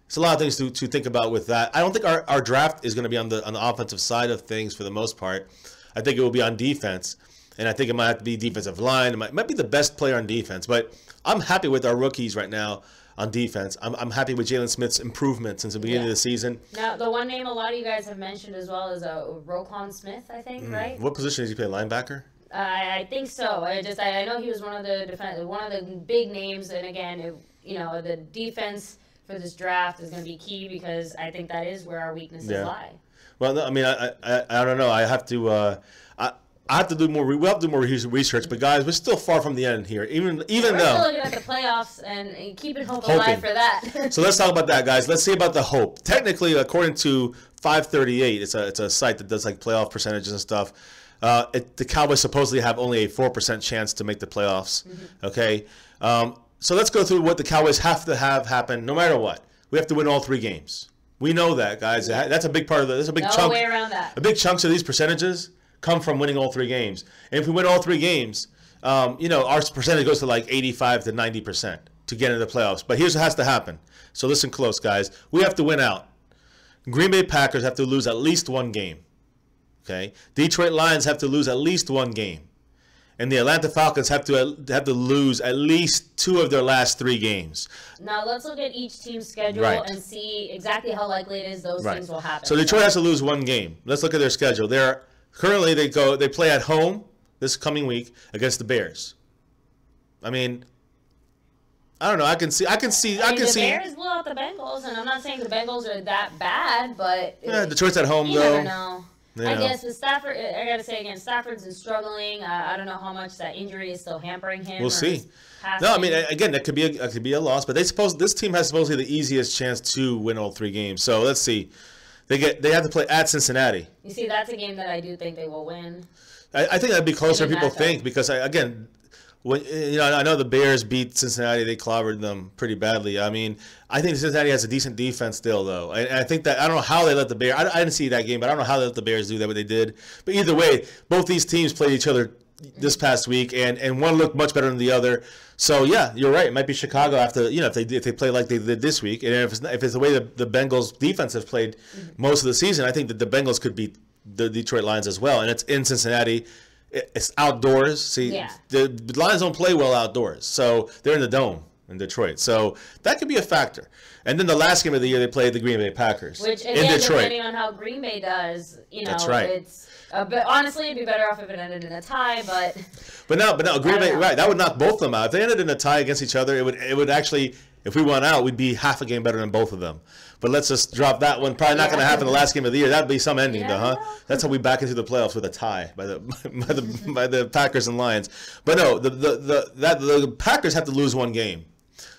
It's a lot of things to think about with that. I don't think our draft is going to be on the offensive side of things for the most part. I think it will be on defense, and I think it might have to be defensive line. It might be the best player on defense, but I'm happy with our rookies right now. On defense, I'm happy with Jalen Smith's improvement since the beginning of the season. Now, the one name a lot of you guys have mentioned as well is Roquan Smith, I think, right? What position does he play? Linebacker? I think so. I know he was one of the big names, and again, the defense for this draft is going to be key, because I think that is where our weaknesses lie. Well, no, I mean, I don't know. I have to. I have to do more. We'll have to do more research, but guys, we're still far from the end here. Even though we're still looking at the playoffs and keeping hope alive for that. So let's talk about that, guys. Let's see about the hope. Technically, according to 538, it's a site that does playoff percentages and stuff. The Cowboys supposedly have only a 4% chance to make the playoffs. Mm-hmm. Okay, so let's go through what the Cowboys have to have happen. No matter what, we have to win all 3 games. We know that, guys. That's a big part of That's a big chunk. No way around that. A big chunks of these percentages come from winning all 3 games. And if we win all 3 games, you know, our percentage goes to like 85 to 90% to get into the playoffs. But here's what has to happen. So listen close, guys. We have to win out. Green Bay Packers have to lose at least 1 game. Okay? Detroit Lions have to lose at least 1 game. And the Atlanta Falcons have to lose at least 2 of their last 3 games. Now let's look at each team's schedule and see exactly how likely it is those things will happen. So Detroit has to lose 1 game. Let's look at their schedule. Currently they play at home this coming week against the Bears. I mean, I don't know. I can see. The Bears blew out the Bengals, and I'm not saying the Bengals are that bad, but Detroit's at home you though. never know. I guess with Stafford, I got to say again, Stafford's been struggling. I don't know how much that injury is still hampering him. We'll see. No, I mean, again, that could be a loss, but this team has supposedly the easiest chance to win all 3 games. So let's see. They have to play at Cincinnati. You see, that's a game that I do think they will win. I think that'd be closer than people think because I know the Bears beat Cincinnati. They clobbered them pretty badly. I mean, I think Cincinnati has a decent defense still, though. And I think that I don't know how they let the Bears. I didn't see that game, but I don't know how they let the Bears do that, but they did. But either way, both these teams played each other this past week, and one looked much better than the other. So yeah, you're right. It might be Chicago after if they play like they did this week, and if it's the way the Bengals defense has played most of the season, I think that the Bengals could beat the Detroit Lions as well, and it's in Cincinnati. It's outdoors. See, the Lions don't play well outdoors, so they're in the Dome in Detroit. So that could be a factor. And then the last game of the year, they played the Green Bay Packers in Detroit. Depending on how Green Bay does, that's right. It's honestly, it'd be better off if it ended in a tie. But no, Green Bay, right? That would knock both of them out. If they ended in a tie against each other, it would actually, if we won out, we'd be half a game better than both of them. But let's just drop that one. Probably not going to happen the last game of the year. That'd be some ending, though, huh? That's how we back into the playoffs with a tie by the Packers and Lions. But no, the Packers have to lose 1 game.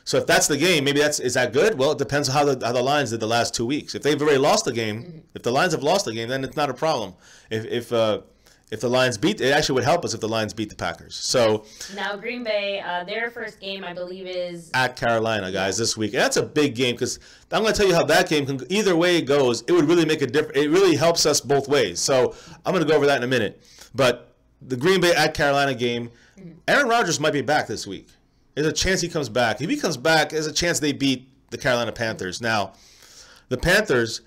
So if that's the game, maybe is that good? Well, it depends on how the Lions did the last 2 weeks. If they've already lost the game, if the Lions have lost the game, then it's not a problem. If the Lions beat, it actually would help us if the Lions beat the Packers. So now Green Bay, their first game, I believe, is at Carolina, guys, this week. And that's a big game because I'm going to tell you how that game can. Either way it goes, it would really make a difference. It really helps us both ways. So I'm going to go over that in a minute. But the Green Bay at Carolina game, Aaron Rodgers might be back this week. There's a chance he comes back. If he comes back, there's a chance they beat the Carolina Panthers. Now, the Panthers.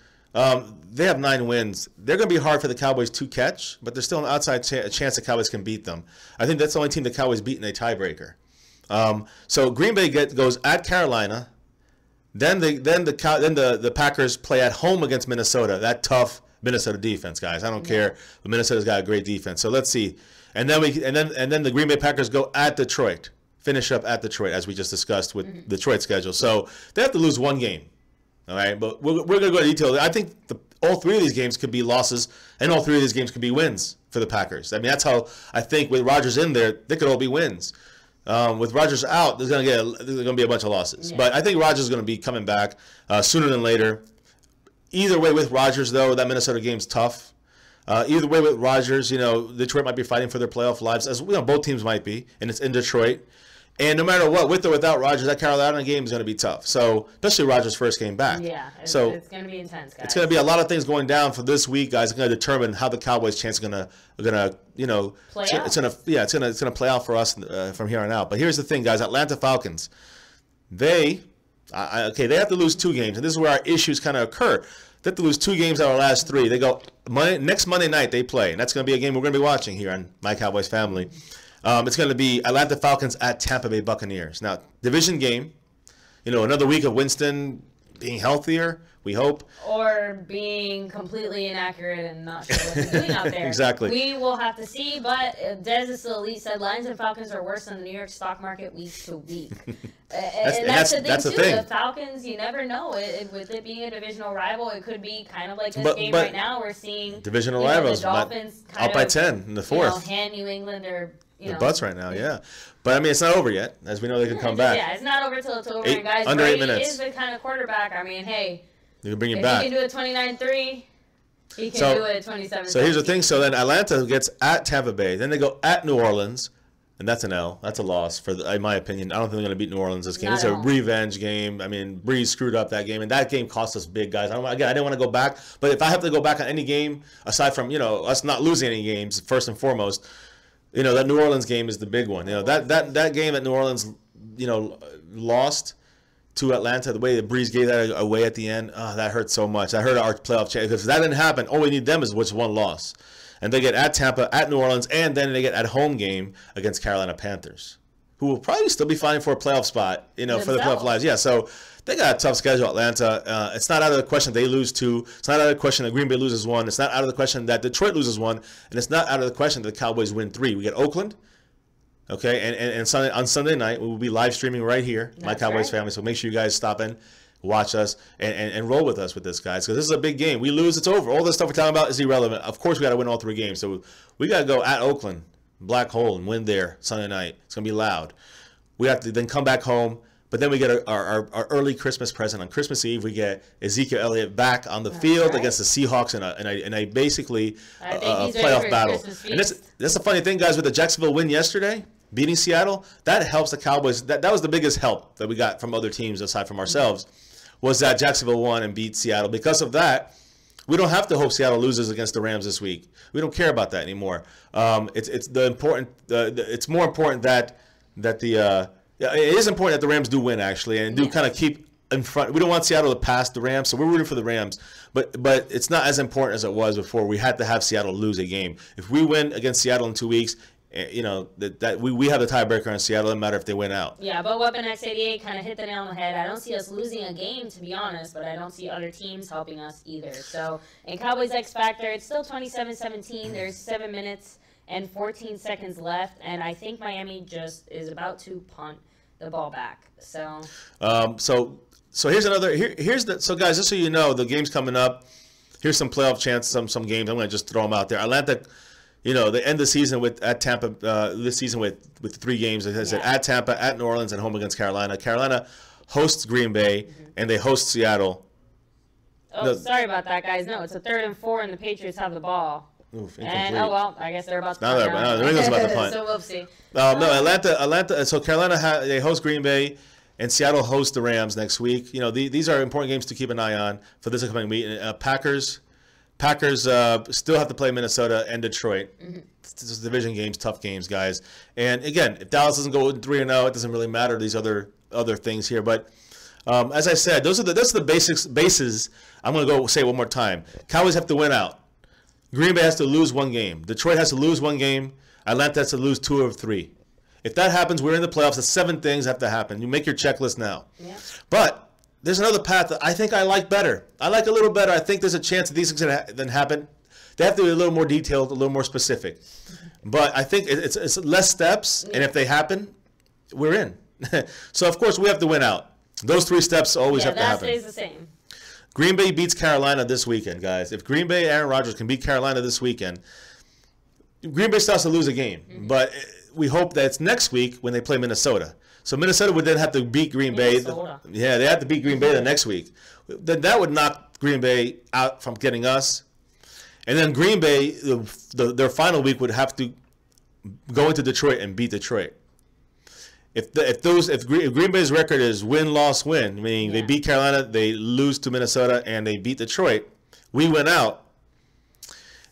They have 9 wins. They're going to be hard for the Cowboys to catch, but there's still an outside chance the Cowboys can beat them. I think that's the only team the Cowboys beat in a tiebreaker. So Green Bay goes at Carolina. Then the Packers play at home against Minnesota. That tough Minnesota defense, guys. I don't care, but Minnesota's got a great defense. So let's see. And then the Green Bay Packers go at Detroit. Finish up at Detroit, as we just discussed with Detroit's schedule. So they have to lose 1 game. All right, but we're going to go into detail. I think all 3 of these games could be losses, and all 3 of these games could be wins for the Packers. I mean, that's how I think with Rodgers in there, they could all be wins. With Rodgers out, there's going to be a bunch of losses. Yeah. But I think Rodgers is going to be coming back sooner than later. Either way with Rodgers, though, that Minnesota game's tough. Either way with Rodgers, Detroit might be fighting for their playoff lives, as both teams might be, and it's in Detroit. And no matter what, with or without Rodgers, that Carolina game is going to be tough. So, especially Rodgers' first game back. Yeah, it's going to be intense, guys. It's going to be a lot of things going down for this week, guys. It's going to determine how the Cowboys' chance is going to play out. It's going to play out for us from here on out. But here's the thing, guys. Atlanta Falcons, they have to lose 2 games, and this is where our issues kind of occur. They have to lose 2 games out of our last 3. They go next Monday night. They play, and that's going to be a game we're going to be watching here on My Cowboys Family. It's going to be Atlanta Falcons at Tampa Bay Buccaneers. Now, division game, another week of Winston being healthier, we hope. Or being completely inaccurate and not sure what he's doing out there. Exactly. We will have to see, but Dez is the elite said Lions and Falcons are worse than the New York stock market week to week. That's the thing. The Falcons, you never know. With it being a divisional rival, it could be kind of like this game right now. We're seeing divisional rivals. The Dolphins out by 10 in the 4th. Hand New England or the butts right now, yeah. But, I mean, it's not over yet. As we know, they can come back. Yeah, it's not over till it's over. And guys, under 8 Brady minutes. is the kind of quarterback. I mean, hey. You can bring him back. If he can do a 29-3, he can do it at 27-17. So here's the thing. So then Atlanta gets at Tampa Bay. Then they go at New Orleans, And that's an L. That's a loss, in my opinion. I don't think they're going to beat New Orleans this game. Not It's at a all. revenge game. I mean, Breeze screwed up that game, and that game cost us big, guys. I didn't want to go back, but if I have to go back on any game, aside from, us not losing any games, first and foremost, that New Orleans game is the big one. That game that New Orleans, lost to Atlanta, the way the Breeze gave that away at the end, that hurt so much. That hurt our playoff chance. If that didn't happen, all we need them is just one loss. And they get at Tampa, at New Orleans, and then they get at home game against Carolina Panthers, who will probably still be fighting for a playoff spot, for the playoff lives. Yeah, so they got a tough schedule, Atlanta. It's not out of the question they lose two. It's not out of the question that Green Bay loses one. It's not out of the question that Detroit loses one. And it's not out of the question that the Cowboys win three. We get Oakland, okay, and on Sunday night, we will be live streaming right here, my Cowboys family. So make sure you guys stop in, watch us, and roll with us with this, guys, because this is a big game. We lose, it's over. All this stuff we're talking about is irrelevant. Of course, we got to win all three games. So we got to go at Oakland, Black Hole, and win there Sunday night. It's going to be loud. We have to then come back home, but then we get our early Christmas present. On Christmas Eve, we get Ezekiel Elliott back on the field against the Seahawks in a basically playoff battle. And that's the funny thing, guys, with the Jacksonville win yesterday, beating Seattle, that helps the Cowboys. That was the biggest help that we got from other teams aside from ourselves. Was that Jacksonville won and beat Seattle. Because of that, we don't have to hope Seattle loses against the Rams this week. We don't care about that anymore. It's more important that it is important that the Rams do win, actually, and do kind of keep in front. We don't want Seattle to pass the Rams, so we're rooting for the Rams. But it's not as important as it was before. We had to have Seattle lose a game. If we win against Seattle in 2 weeks, we have the tiebreaker on Seattle. It doesn't matter if they win out. Yeah, but Weapon X88 kind of hit the nail on the head. I don't see us losing a game, to be honest, but I don't see other teams helping us either. So in Cowboys X Factor, it's still 27-17. There's 7 minutes and 14 seconds left, and I think Miami just is about to punt the ball back. So here's another. So guys, just so you know, the game's coming up. Here's some playoff chances. Some games. I'm going to just throw them out there. Atlanta. They end the season at Tampa this season with 3 games. As I said, at Tampa, at New Orleans, and home against Carolina. Carolina hosts Green Bay, and they host Seattle. Oh, sorry about that, guys. No, it's a 3rd and 4, and the Patriots have the ball. Oof, and I guess they're about to punt. New England's about to punt. So we'll see. Atlanta. So Carolina they host Green Bay, and Seattle hosts the Rams next week. These are important games to keep an eye on for this upcoming week. Packers still have to play Minnesota and Detroit. It's division games, tough games, guys. And again, if Dallas doesn't go 3-0, it doesn't really matter. These other things here, but as I said, that's the bases. I'm going to go say it one more time. Cowboys have to win out. Green Bay has to lose 1 game. Detroit has to lose 1 game. Atlanta has to lose 2 of 3. If that happens, we're in the playoffs. The 7 things have to happen. You make your checklist now. Yeah. But there's another path that I think I like better. I like a little better. I think there's a chance that these things then happen. They have to be a little more detailed, a little more specific. But I think it's less steps, and if they happen, we're in. So, of course, we have to win out. Those 3 steps always have to happen. That stays the same. Green Bay beats Carolina this weekend, guys. If Green Bay, Aaron Rodgers can beat Carolina this weekend, Green Bay starts to lose a game. But we hope that it's next week when they play Minnesota. So Minnesota would then have to beat Green Bay. Yeah, they have to beat Green Bay the next week. Then that would knock Green Bay out from getting us. And then Green Bay, their final week would have to go into Detroit and beat Detroit. If Green Bay's record is win, loss, win, meaning they beat Carolina, they lose to Minnesota, and they beat Detroit, we win out.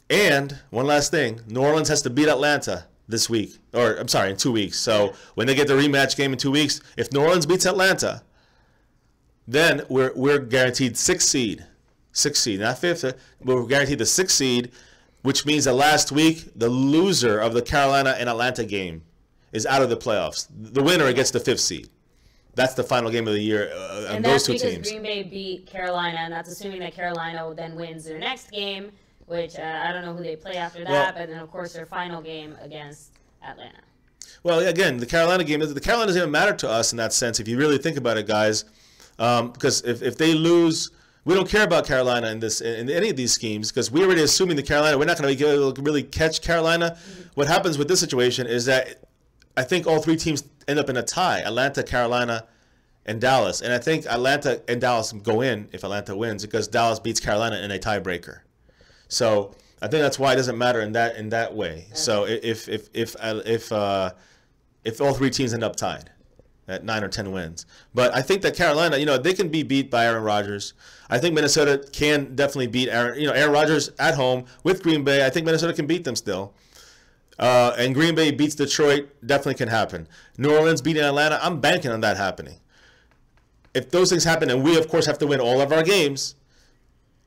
And one last thing, New Orleans has to beat Atlanta this week, in 2 weeks. So when they get the rematch game in 2 weeks, if New Orleans beats Atlanta, then we're guaranteed 6th seed, not 5th. We're guaranteed the 6th seed, which means that last week the loser of the Carolina and Atlanta game is out of the playoffs. The winner gets the 5th seed. That's the final game of the year on those 2 teams. And that's because Green Bay beat Carolina, and that's assuming that Carolina then wins their next game, which I don't know who they play after that, but then, of course, their final game against Atlanta. Well, again, the Carolina game doesn't even matter to us in that sense, if you really think about it, guys, because if they lose, we don't care about Carolina in any of these schemes, because we're already assuming we're not going to really catch Carolina. What happens with this situation is that I think all 3 teams end up in a tie: Atlanta, Carolina, and Dallas. And I think Atlanta and Dallas go in if Atlanta wins, because Dallas beats Carolina in a tiebreaker. So I think that's why it doesn't matter in that way. Okay. So if if all three teams end up tied at 9 or 10 wins. But I think that Carolina, they can be beat by Aaron Rodgers. I think Minnesota can definitely beat Aaron Rodgers at home with Green Bay. I think Minnesota can beat them still. And Green Bay beats Detroit, definitely can happen. New Orleans beating Atlanta, I'm banking on that happening. If those things happen, and we, of course, have to win all of our games,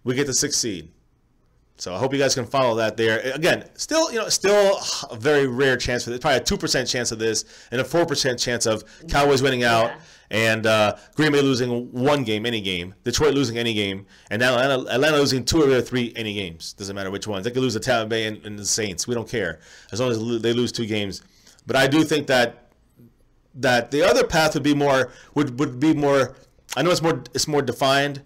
we get the 6th seed. So I hope you guys can follow that there. Again, still a very rare chance for this. Probably a 2% chance of this and a 4% chance of Cowboys winning out and Green Bay losing one game, any game, Detroit losing any game, and now Atlanta losing 2 of their 3 any games. Doesn't matter which ones. They could lose to Tampa Bay and the Saints. We don't care as long as they lose 2 games. But I do think that the other path would be more. I know it's more defined.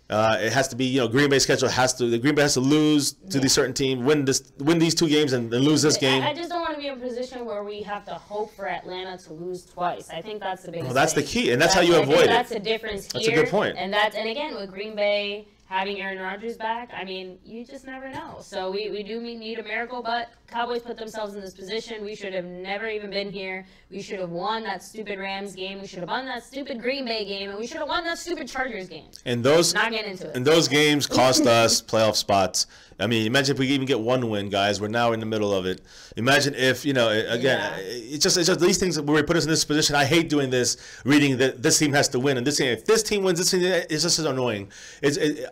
It has to be, Green Bay's schedule Green Bay has to lose to these certain teams, win these 2 games and lose this game. I just don't want to be in a position where we have to hope for Atlanta to lose twice. I think that's the biggest. Well, that's thing. The key, and that's how you avoid it. That's the difference here. That's a good point. And again with Green Bay having Aaron Rodgers back, I mean, you just never know. So we do need a miracle, but Cowboys put themselves in this position. We should have never even been here. We should have won that stupid Rams game. We should have won that stupid Green Bay game, and we should have won that stupid Chargers game. And those not getting into it. And those games cost us playoff spots. I mean, imagine if we even get 1 win, guys. We're now in the middle of it. Imagine if it's just these things where we put us in this position. I hate doing this, reading that this team has to win, and this team, if this team wins, this team, it's just so annoying.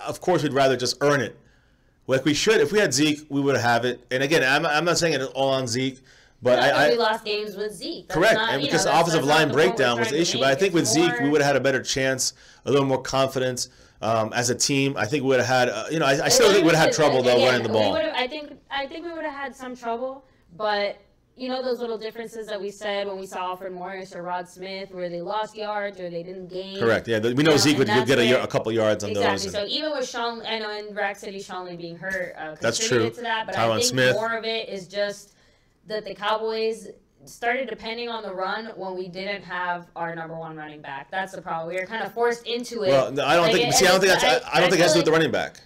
Of course, we'd rather just earn it. Like we should. If we had Zeke, we would have it. And again, I'm not saying it all on Zeke, but we lost games with Zeke. That's correct, not, and because the offensive line breakdown was the issue. But I think with Zeke, we would have had a better chance, a little more confidence as a team. I think we would have had. I still think we would have had trouble though running the ball. I think we would have had some trouble, but. Those little differences that we said when we saw Alfred Morris or Rod Smith, where they lost yards or they didn't gain. Correct. Yeah, we know Zeke would get a couple yards on those. Exactly. So even with Sean, I know in Rack City, Sean Lee being hurt that's contributed true. to that. But Tyron I think Smith. more of it is just that the Cowboys started depending on the run when we didn't have our number 1 running back. That's the problem. We were kind of forced into it. Well, I don't think. I don't think it has to do with the running back.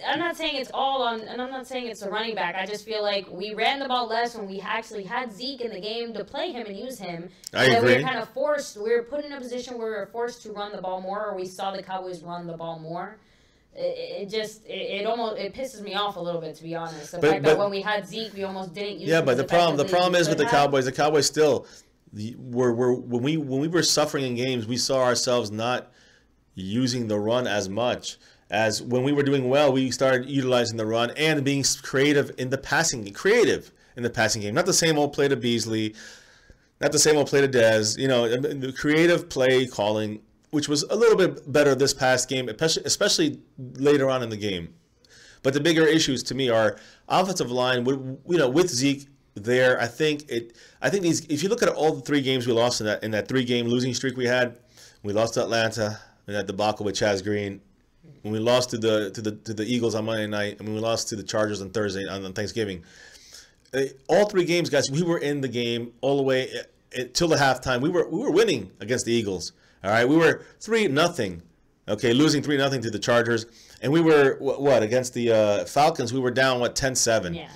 I'm not saying it's all on, and I'm not saying it's a running back. I just feel like we ran the ball less when we actually had Zeke in the game to play him and use him. I agree. We were kind of forced. We were put in a position where we were forced to run the ball more, or we saw the Cowboys run the ball more. It pisses me off a little bit, to be honest. The fact that when we had Zeke, we almost didn't use him. Yeah, but the problem is with the Cowboys still when we were suffering in games, we saw ourselves not using the run as much. As when we were doing well, we started utilizing the run and being creative in the passing game. Not the same old play to Beasley, not the same old play to Dez. The creative play calling, which was a little bit better this past game, especially later on in the game. But the bigger issues to me are offensive line. With Zeke there, I think these. If you look at all the 3 games we lost in that 3-game losing streak we had, we lost to Atlanta in that debacle with Chaz Green. When we lost to the Eagles on Monday night, and when we lost to the Chargers on Thursday on Thanksgiving, all 3 games, guys, we were in the game all the way till the halftime. We were winning against the Eagles. All right, we were 3-0. Okay, losing 3-0 to the Chargers, and we were against the Falcons? We were down 10-7. Yeah.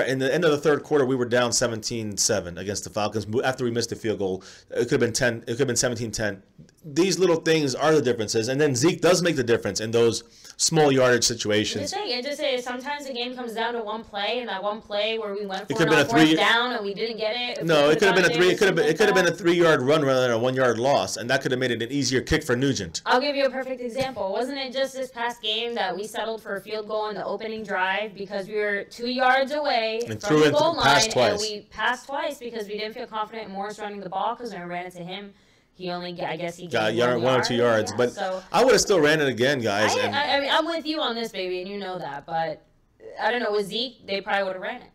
In the end of the 3rd quarter, we were down 17-7 against the Falcons after we missed a field goal. It could have been 10. It could have been 17-10. These little things are the differences, and then Zeke does make the difference in those small yardage situations. Just say sometimes the game comes down to one play, and that one play where we went for it on 4th down and we didn't get it. No, it could have been a 3. It could have been a 3-yard run rather than a 1-yard loss, and that could have made it an easier kick for Nugent. I'll give you a perfect example. Wasn't it just this past game that we settled for a field goal in the opening drive because we were 2 yards away from the goal line, and we passed twice because we didn't feel confident in Morris running the ball because when we ran into him. He got 1 or 2 yards, yeah, but so, I would have still ran it again, guys. I mean, I'm with you on this, baby, and you know that. But I don't know, with Zeke, they probably would have ran it.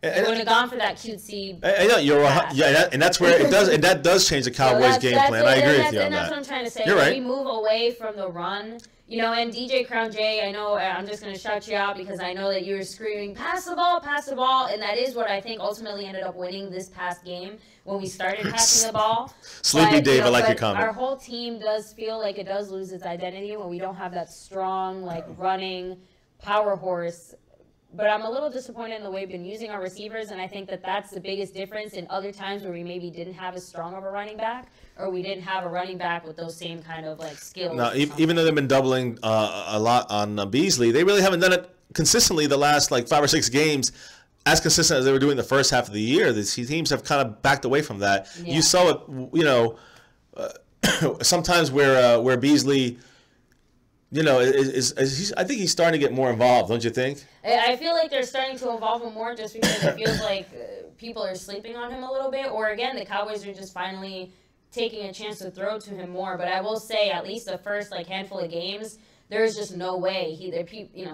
They wouldn't have gone for that cutesy. I know you're right. Yeah, and that's where it does, and that does change the Cowboys' game plan. I agree with you on that. That's what I'm trying to say. You're right. We move away from the run. And DJ Crown J, I know I'm just going to shout you out because I know that you were screaming, pass the ball, and that is what I think ultimately ended up winning this past game when we started passing the ball. Sleepy Dave, I like your comment. Our whole team does feel like it does lose its identity when we don't have that strong, running power horse but I'm a little disappointed in the way we've been using our receivers, and I think that that's the biggest difference in other times where we maybe didn't have as strong of a running back, or we didn't have a running back with those same kind of like skills. Now, even though they've been doubling a lot on Beasley, they really haven't done it consistently the last like 5 or 6 games, as consistent as they were doing the first half of the year. The teams have kind of backed away from that. Yeah. You saw it, you know, sometimes where Beasley, you know, I think he's starting to get more involved, don't you think? I feel like they're starting to involve him more just because it feels like people are sleeping on him a little bit. Or, again, the Cowboys are just finally taking a chance to throw to him more. But I will say, at least the first, like, handful of games, there's just no way.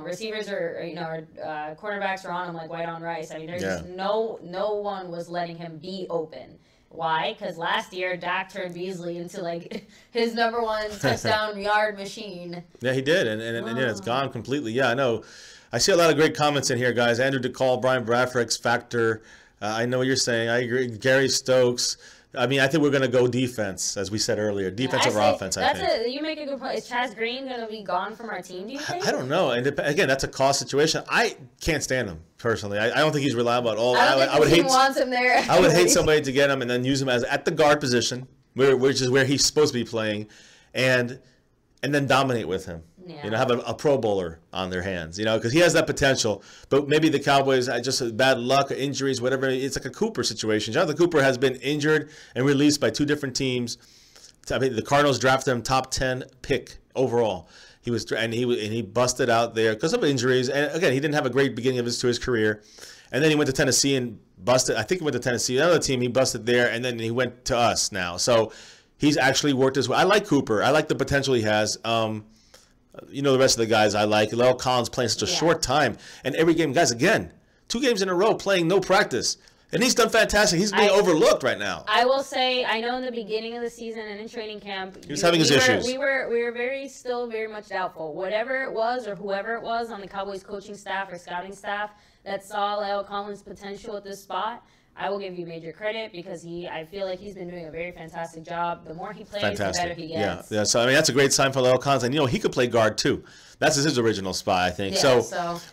Receivers cornerbacks are on him like white on rice. I mean, there's just no one was letting him be open. Why? Because last year, Dak turned Beasley into, like, his number 1 touchdown yard machine. Yeah, he did, and it's gone completely. Yeah, I know. I see a lot of great comments in here, guys. Andrew DeCall, Brian Bradford, X Factor. I know what you're saying. I agree. Gary Stokes. I mean, I think we're going to go defense, as we said earlier. Defense over offense, I think. You make a good point. Is Chaz Green going to be gone from our team, do you think? I don't know. And again, that's a cost situation. I can't stand him, personally. I don't think he's reliable at all. I would hate wants him there. I would hate somebody to get him and then use him as at the guard position, which is where he's supposed to be playing, and then dominate with him. Yeah. You know, have a Pro Bowler on their hands, you know, because he has that potential. But maybe the Cowboys, just bad luck, or injuries, whatever. It's like a Cooper situation. Jonathan Cooper has been injured and released by 2 different teams. I mean, the Cardinals drafted him top 10 pick overall. He busted out there because of injuries. And again, he didn't have a great beginning of his career. And then he went to Tennessee and busted. I think he went to Tennessee, another team. He busted there, and then he went to us now. So he's actually worked his way. I like Cooper. I like the potential he has. You know, the rest of the guys I like. Lyle Collins playing such a short time. And every game, guys, again, 2 games in a row playing no practice. And he's done fantastic. He's being overlooked right now. I will say, I know in the beginning of the season and in training camp, he was having his issues. We were still very much doubtful. Whatever it was or whoever it was on the Cowboys coaching staff or scouting staff that saw Lyle Collins' potential at this spot, I will give you major credit because I feel like he's been doing a very fantastic job. The more he plays, the better he gets. Yeah. So I mean, that's a great sign for Lyle Collins, and you know he could play guard too. That's his original spot, I think. Yeah,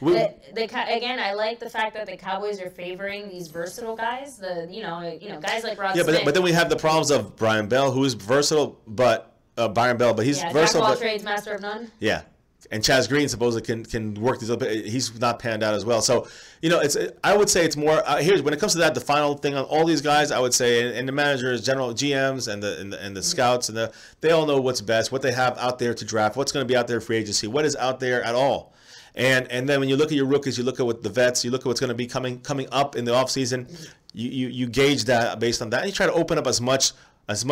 again, I like the fact that the Cowboys are favoring these versatile guys. Guys like Rod Smith. But then we have the problems of Brian Bell, who is versatile, but he's versatile. Jack of all trades, master of none. Yeah. And Chaz Green supposedly can work these up. He's not panned out as well. So, you know, I would say it's more when it comes to that, the final thing on all these guys, I would say, and the managers, general GMs, and the scouts, and they all know what's best, what they have out there to draft, what's going to be out there for free agency, what is out there at all. And then when you look at your rookies, you look at what the vets, you look at what's going to be coming up in the offseason, you gauge that based on that, and you try to open up as much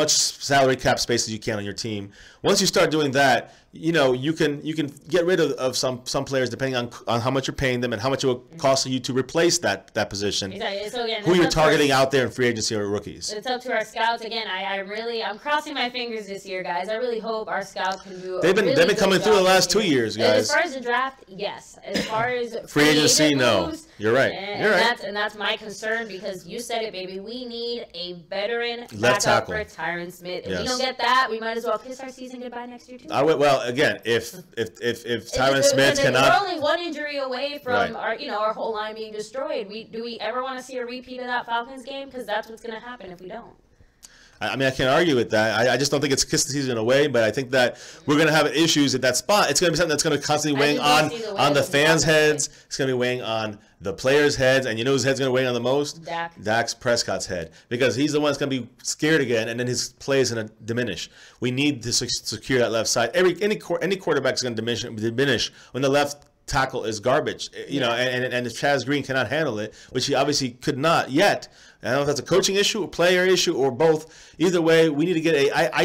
salary cap space as you can on your team. Once you start doing that, you know, you can get rid of some players depending on how much you're paying them and how much it will cost you to replace that position. Exactly. So again, who you're targeting out there in free agency or rookies. It's up to our scouts. Again, I'm crossing my fingers this year, guys. I really hope our scouts can do. They've been coming through the last 2 years, guys. As far as the draft, yes. As far as free agency, no. You're right. That's my concern because you said it, baby. We need a veteran left tackle for Tyron Smith. If we don't get that, we might as well kiss our season goodbye next year too. Well, again, if Tyron Smith cannot, we're only 1 injury away from our whole line being destroyed. Do we ever want to see a repeat of that Falcons game? Because that's what's going to happen if we don't. I mean, I can't argue with that. I just don't think it's kiss the season away, but I think that we're going to have issues at that spot. It's going to be something that's going to constantly weighing on the fans' heads. It's going to be weighing on the players' heads, and you know whose head's going to weigh on the most? Dak Prescott's head, because he's the one that's going to be scared again, and then his play is going to diminish. We need to secure that left side. Any quarterback is going to diminish when the left tackle is garbage, and if Chaz Green cannot handle it, which he obviously could not yet. I don't know if that's a coaching issue, a player issue, or both. Either way, we need to get I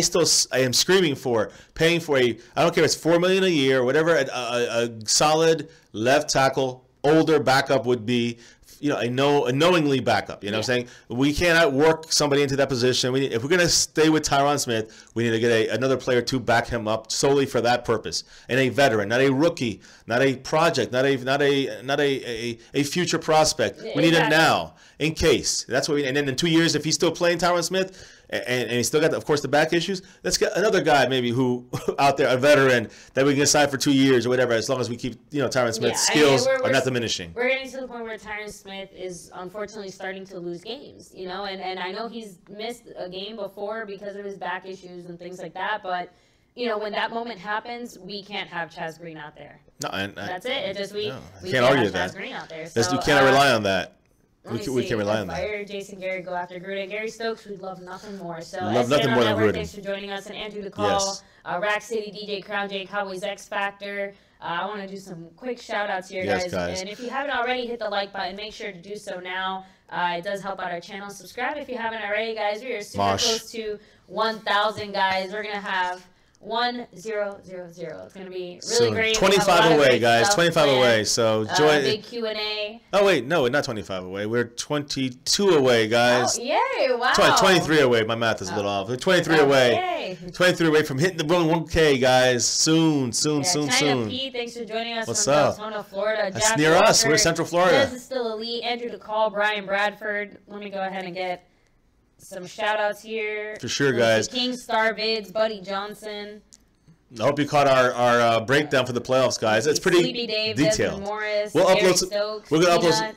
am screaming for paying for I don't care if it's $4 million a year or whatever, a solid left tackle, older backup would be, a knowingly backup. You know what I'm saying? We cannot work somebody into that position. If we're going to stay with Tyron Smith, we need to get another player to back him up solely for that purpose. And a veteran, not a rookie, not a project, not a future prospect. We need it now in case. That's what and then in 2 years, if he's still playing Tyron Smith, and he's still got, of course, the back issues. Let's get another guy maybe who out there, a veteran that we can sign for 2 years or whatever, as long as we keep Tyron Smith's skills are not diminishing. We're getting to the point where Tyron Smith is unfortunately starting to lose games, and I know he's missed a game before because of his back issues and things like that, but when that moment happens, we can't have Chaz Green out there. No, that's it. We can't argue have that. Chaz Green out there. So, you cannot rely on that. We can't rely on that. Fire Jason Garrett, go after Gruden. Gary Stokes, we'd love nothing more. So, love nothing more than Gruden. Thanks for joining us. And Andrew DeCall, Rack City, DJ Crown J, Cowboys X Factor. I want to do some quick shout-outs here, guys. And if you haven't already, hit the like button. Make sure to do so now. It does help out our channel. Subscribe if you haven't already, guys. We are super close to 1,000, guys. We're going to have 1000. It's gonna be really great. 25 away, guys. 25 away. So join. Big Q&A. Oh wait, no, we're not 25 away. We're 22 away, guys. Oh, yay! Wow. 23 away. My math is a little off. We're 23 away. 23 away from hitting the 1K, guys. Soon. China P, thanks for joining us What's from up? Deltona, Florida. That's Jack near Walker, us. We're Central Florida. This is still elite. Andrew DeCall, Brian Bradford. Let me go ahead and get some shout outs here. For sure, guys. King Star Vids, Buddy Johnson. I hope you caught our breakdown for the playoffs, guys. It's pretty Sleepy Dave, detailed. Morris, We'll Gary upload. Stokes, We're gonna upload.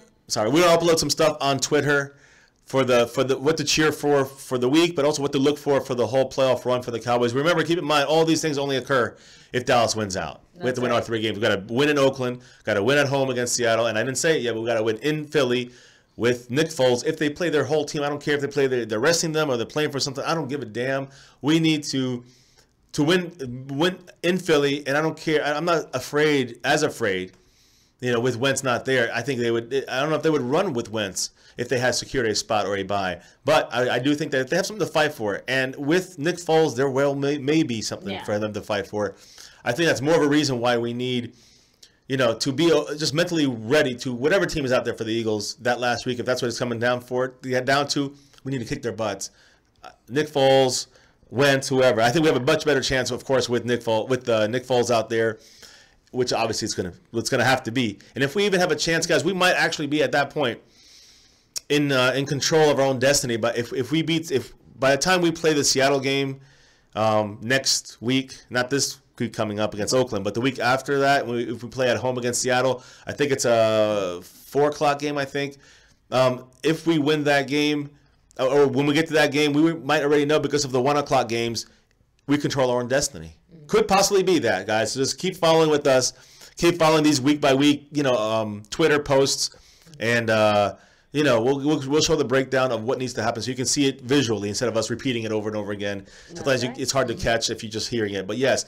We're gonna upload some stuff on Twitter for the what to cheer for the week, but also what to look for the whole playoff run for the Cowboys. Remember, keep in mind, all these things only occur if Dallas wins out. We have to win our 3 games. We got to win in Oakland. Got to win at home against Seattle, and I didn't say it yet, but we got to win in Philly with Nick Foles. If they play their whole team, I don't care if they play they're resting them or they're playing for something. I don't give a damn. We need to win in Philly, and I don't care. I'm not afraid, with Wentz not there. I think they would. I don't know if they would run with Wentz if they had secured a spot or a bye. But I do think that they have something to fight for. And with Nick Foles, there may be something for them to fight for. I think that's more of a reason why we need, to be just mentally ready to whatever team is out there for the Eagles that last week. If that's what it's coming down to, we need to kick their butts. Nick Foles, Wentz, whoever. I think we have a much better chance, of course, with Nick Foles out there, which obviously it's gonna have to be. And if we even have a chance, guys, we might actually be at that point in control of our own destiny. But if by the time we play the Seattle game next week, not this week coming up against Oakland, but the week after that, if we play at home against Seattle, I think it's a 4:00 game. I think if we win that game. Or when we get to that game, we might already know because of the 1:00 games, we control our own destiny. Could possibly be that, guys. So just keep following with us. Keep following these week by week, Twitter posts, and we'll show the breakdown of what needs to happen so you can see it visually instead of us repeating it over and over again. Sometimes it's hard to catch if you're just hearing it. But yes,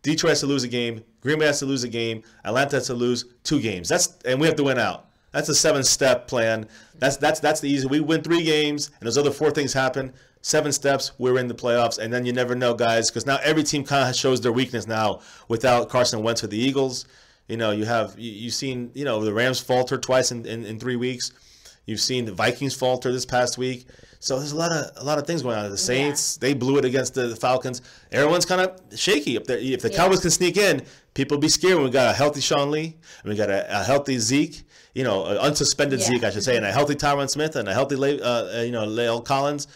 Detroit has to lose a game. Green Bay has to lose a game. Atlanta has to lose 2 games. And we have to win out. That's a 7-step plan. That's the easy. We win 3 games, and those other 4 things happen. 7 steps, we're in the playoffs, and then you never know, guys, because now every team kind of shows their weakness now without Carson Wentz with the Eagles. You've seen the Rams falter twice in 3 weeks. You've seen the Vikings falter this past week. So there's a lot of things going on. The Saints, they blew it against the Falcons. Everyone's kind of shaky. If the Cowboys can sneak in, people be scared when we got a healthy Sean Lee, and we got a healthy Zeke. An unsuspended Zeke, I should say, and a healthy Tyron Smith, and a healthy La'el Collins,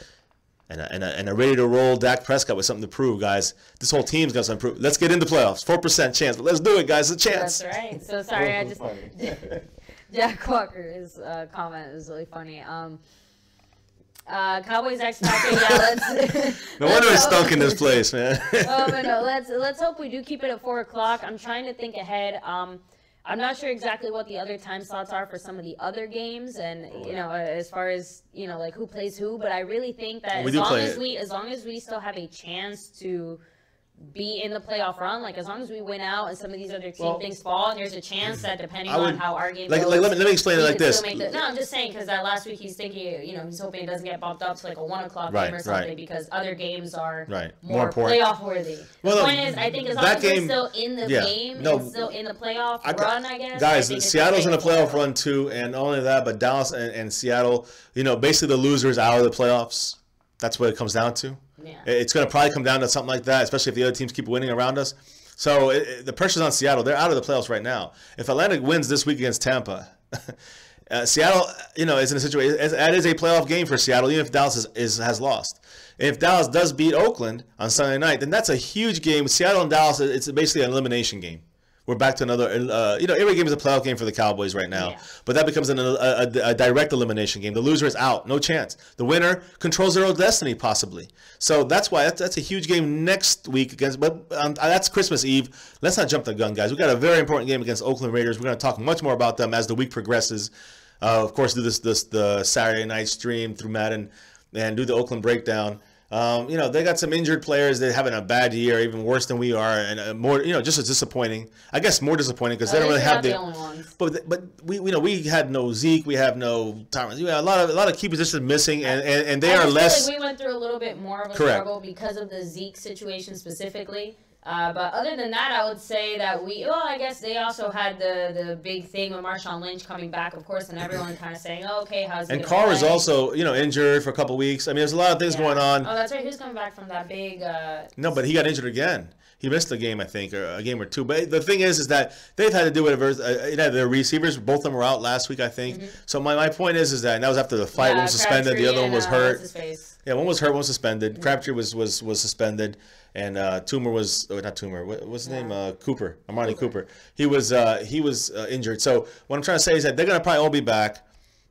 and a ready to roll Dak Prescott with something to prove, guys. This whole team's got something to prove. Let's get into playoffs. 4% chance, but let's do it, guys. It's a chance. That's right. So sorry, Jack Walker's comment is really funny. Cowboys X Factor. No wonder it's stunk in this place, man. But no, let's hope we do keep it at 4:00. I'm trying to think ahead. I'm not sure exactly what the other time slots are for some of the other games, and as far as like who plays who. But I really think that as long as we still have a chance to be in the playoff run, like as long as we win out and some of these other things fall, and there's a chance that depending on how our game goes, let me explain it like this. No, I'm just saying because that last week he's thinking, he's hoping it doesn't get bumped up to like a 1:00 game or something because other games are more playoff worthy. The point is, I think as long as we're still in the game and still in the playoff run, I guess. Guys, Seattle's in a playoff run too, and not only that, but Dallas and Seattle, basically the losers out of the playoffs. That's what it comes down to. Yeah. It's going to probably come down to something like that, especially if the other teams keep winning around us. So the pressure's on Seattle. They're out of the playoffs right now. If Atlanta wins this week against Tampa, Seattle, is in a situation. That is a playoff game for Seattle, even if Dallas has lost. And if Dallas does beat Oakland on Sunday night, then that's a huge game. Seattle and Dallas, it's basically an elimination game. We're back to another. Every game is a playoff game for the Cowboys right now, but that becomes a direct elimination game. The loser is out, no chance. The winner controls their own destiny, possibly. So that's why that's a huge game next week against. But that's Christmas Eve. Let's not jump the gun, guys. We got a very important game against Oakland Raiders. We're going to talk much more about them as the week progresses. Of course, do the Saturday night stream through Madden and do the Oakland breakdown. They got some injured players. They're having a bad year, even worse than we are, and more. Just as disappointing. I guess more disappointing because they don't really have the only ones. But we had no Zeke. We have no Thomas. We had a lot of key positions missing, and they are less. Like we went through a little bit more of a struggle because of the Zeke situation specifically. But other than that, I would say that I guess they also had the big thing with Marshawn Lynch coming back, of course, and everyone kind of saying, oh, okay, how's he And Carr was also, injured for a couple of weeks. I mean, there's a lot of things going on. Oh, that's right. He was coming back from that big... No, but he got injured again. He missed a game, I think, or a game or two. But the thing is that they've had to do whatever. Their receivers, both of them were out last week, I think. Mm-hmm. So my point is that, and that was after the fight. One was suspended. The other one was hurt. Yeah, one was hurt, one was suspended. Mm-hmm. Crabtree was suspended. And Toomer was not Toomer. What's his name? Cooper. Amari Cooper. He was injured. So what I'm trying to say is that they're going to probably all be back.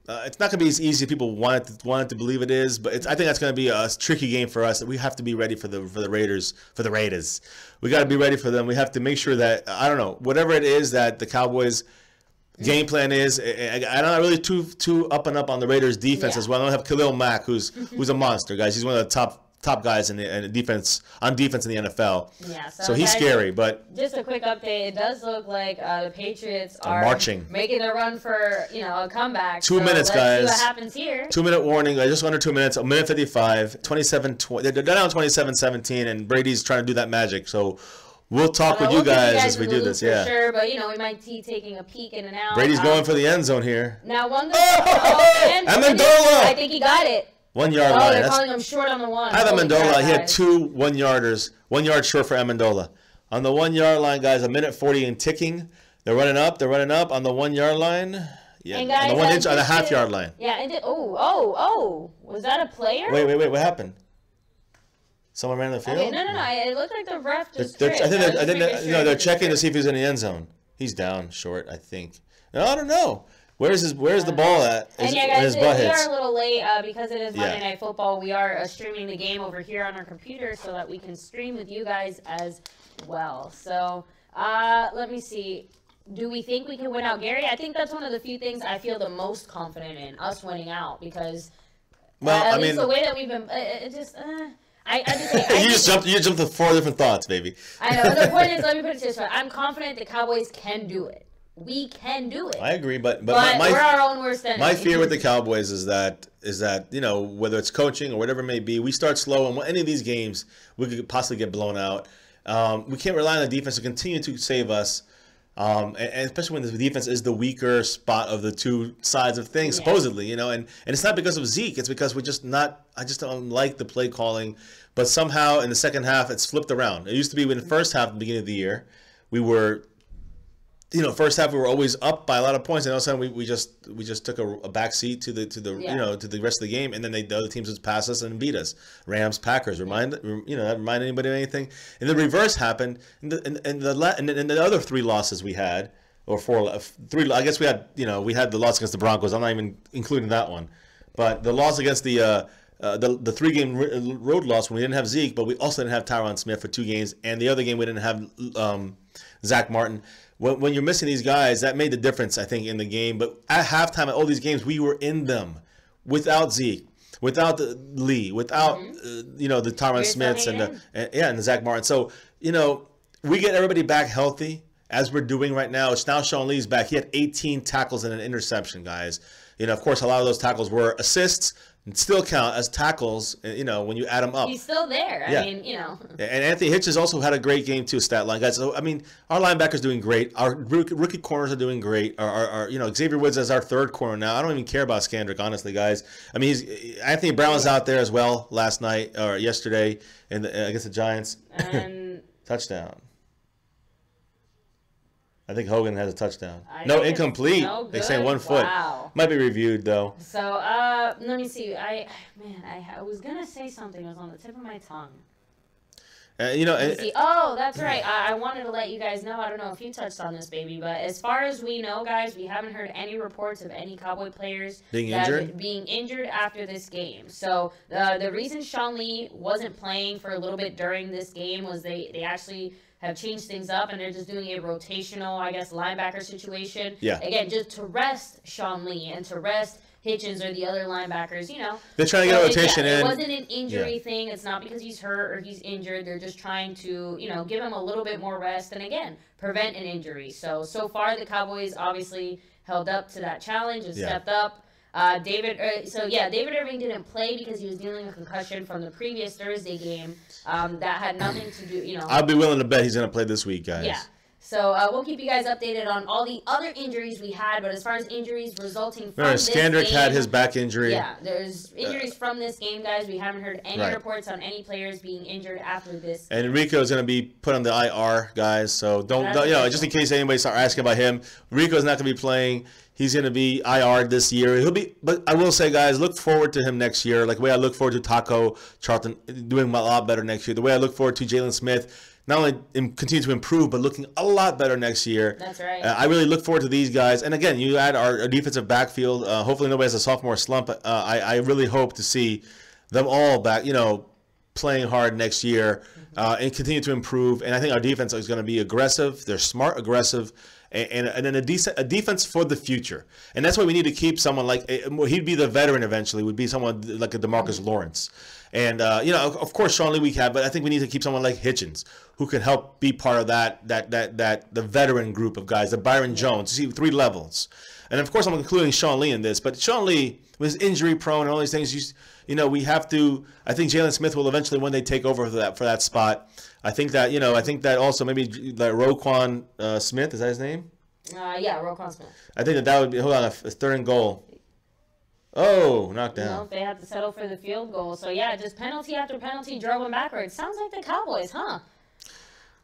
It's not going to be as easy as people want it to believe it is, but I think that's going to be a tricky game for us. We have to be ready for the Raiders. We got to be ready for them. We have to make sure that whatever it is that the Cowboys game plan is. I'm not really too up and up on the Raiders defense as well. I don't have Khalil Mack, who's a monster, guys. He's one of the top guys in the defense in the NFL. Yeah, so he's scary. But just a quick update: it does look like the Patriots are marching, making a run for a comeback. 2 minutes, guys. Let's see what happens here. 2 minute warning. Just under 2 minutes. A minute 55. 27-20. They're down 27-17, and Brady's trying to do that magic. So we'll talk with you guys as we do this. Yeah, sure. But we might be taking a peek in and out. Brady's going for the end zone here. Now one. Amendola. I think he got it. 1 yard line. They're calling him short on the one. I have Amendola. He had 2 1-yarders. 1 yard short for Amendola. On the 1 yard line, guys, a minute 40 and ticking. They're running up on the 1 yard line. Yeah, guys, on the 1 inch on the half yard line. Yeah, and was that a player? Wait, what happened? Someone ran the field? Okay, no. It looked like the ref just I think they're checking to see if he's in the end zone. He's down short, I think. No, I don't know. Where's the ball at? And guys, we are a little late because it is Monday Night Football. We are streaming the game over here on our computer so that we can stream with you guys as well. So let me see. Do we think we can win out Gary? I think that's one of the few things I feel the most confident in, us winning out, because at least the way that we've been, you jumped to 4 different thoughts, baby. I know. The point is, let me put it this way: I'm confident the Cowboys can do it. We can do it. I agree, but we're our own worst enemy. My fear with the Cowboys is that whether it's coaching or whatever it may be, we start slow, and any of these games we could possibly get blown out. We can't rely on the defense to continue to save us, and especially when the defense is the weaker spot of the two sides of things, supposedly. And it's not because of Zeke; it's because I just don't like the play calling. But somehow in the second half, it's flipped around. It used to be in the first half, at the beginning of the year, we were. First half we were always up by a lot of points, and all of a sudden we just took a back seat to the rest of the game, and then the other teams just pass us and beat us. Rams, Packers, remind anybody of anything? And the reverse happened in the other 3 losses we had, or 3. I guess we had the loss against the Broncos. I'm not even including that one, but the loss against the 3-game road loss when we didn't have Zeke, but we also didn't have Tyron Smith for 2 games, and the other game we didn't have Zach Martin. When you're missing these guys, that made the difference, I think, in the game. But at halftime, at all these games, we were in them without Zeke, without Lee, without the Tyron Smiths and the Zach Martin. So we get everybody back healthy as we're doing right now. It's now Sean Lee's back. He had 18 tackles and an interception, guys. Of course, a lot of those tackles were assists. Still count as tackles, when you add them up. He's still there. I mean. And Anthony Hitch has also had a great game too, stat line, guys. So our linebackers doing great. Our rookie corners are doing great. Our Xavier Woods is our 3rd corner now. I don't even care about Skandrick, honestly, guys. I mean, Anthony Brown was out there as well last night or yesterday against the Giants. And touchdown. I think Hogan has a touchdown. No, incomplete. No, they say 1 foot. Wow. Might be reviewed though. So let me see. I was gonna say something. It was on the tip of my tongue. Oh, that's right. I wanted to let you guys know. I don't know if you touched on this, baby, but as far as we know, guys, we haven't heard any reports of any Cowboy players being injured after this game. So the reason Sean Lee wasn't playing for a little bit during this game was they actually have changed things up, and they're just doing a rotational, I guess, linebacker situation. Yeah. Again, just to rest Sean Lee and to rest Hitchens or the other linebackers, They're trying to get a rotation in. It wasn't an injury thing. It's not because he's hurt or he's injured. They're just trying to, give him a little bit more rest and, again, prevent an injury. So far the Cowboys obviously held up to that challenge and stepped up. David Irving didn't play because he was dealing with concussion from the previous Thursday game. That had nothing to do, I'll be willing to bet he's going to play this week, guys. Yeah. So we'll keep you guys updated on all the other injuries we had, but as far as injuries resulting from this game, Skandrick had his back injury. Yeah, there's injuries from this game, guys. We haven't heard any reports on any players being injured after this. And Rico's going to be put on the IR, guys. So don't just in case anybody start asking about him, Rico's not going to be playing. He's going to be IR'd this year. But I will say, guys, look forward to him next year. Like the way I look forward to Taco Charlton doing a lot better next year. The way I look forward to Jalen Smith not only continue to improve, but looking a lot better next year. That's right. I really look forward to these guys. And again, you add our defensive backfield. Hopefully nobody has a sophomore slump. I really hope to see them all back, playing hard next year and continue to improve. And I think our defense is going to be aggressive. They're smart, aggressive, and then a defense for the future. And that's why we need to keep someone like he'd be the veteran eventually. Would be someone like a DeMarcus Lawrence. And of course Sean Lee we have, but I think we need to keep someone like Hitchens who can help be part of the veteran group of guys. The Byron Jones. You see 3 levels. And of course I'm including Sean Lee in this, but Sean Lee was injury prone and all these things. We have to. I think Jalen Smith will eventually one day take over for that spot. I think that also maybe like Roquan Smith, is that his name? Yeah, Roquan Smith. I think that would be a 3rd and goal. Oh, knocked down. They have to settle for the field goal. So yeah, just penalty after penalty, drove them backwards. Sounds like the Cowboys, huh?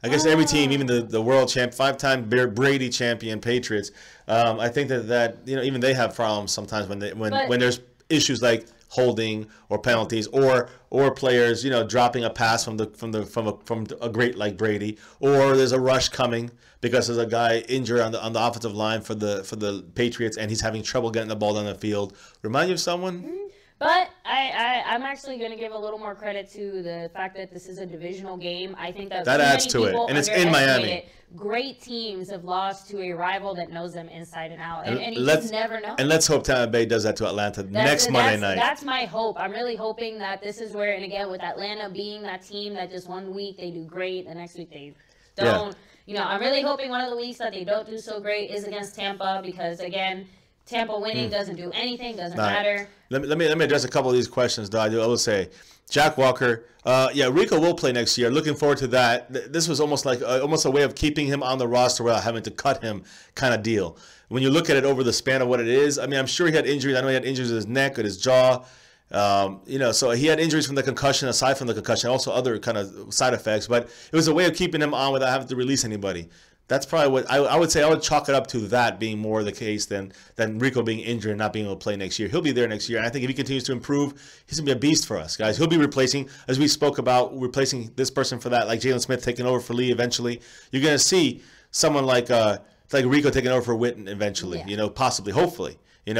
I guess every team, even the world champ, 5-time Brady champion Patriots. I think that even they have problems sometimes when there's issues like holding or penalties or players dropping a pass from a great like Brady, or there's a rush coming because there's a guy injured on the offensive line for the Patriots and he's having trouble getting the ball down the field. Remind you of someone? But I'm actually going to give a little more credit to the fact that this is a divisional game. I think that adds to it, and it's in Miami. Great teams have lost to a rival that knows them inside and out, and you just never know. And let's hope Tampa Bay does that to Atlanta next Monday night. That's my hope. I'm really hoping that this is where, and again, with Atlanta being that team that just one week they do great, the next week they don't. I'm really hoping one of the weeks that they don't do so great is against Tampa because, again, Tampa winning doesn't do anything, doesn't matter. Let me address a couple of these questions, though. I will say, Jack Walker, Rico will play next year. Looking forward to that. This was almost a way of keeping him on the roster without having to cut him kind of deal. When you look at it over the span of what it is, I mean, I'm sure he had injuries. I know he had injuries in his neck and his jaw. So he had injuries from the concussion, aside from the concussion, also other kind of side effects. But it was a way of keeping him on without having to release anybody. That's probably what I would say. I would chalk it up to that being more the case than Rico being injured and not being able to play next year. He'll be there next year, and I think if he continues to improve, he's going to be a beast for us, guys. He'll be replacing, as we spoke about, replacing this person for that, like Jalen Smith taking over for Lee eventually. You're going to see someone like Rico taking over for Witten eventually, possibly, hopefully, and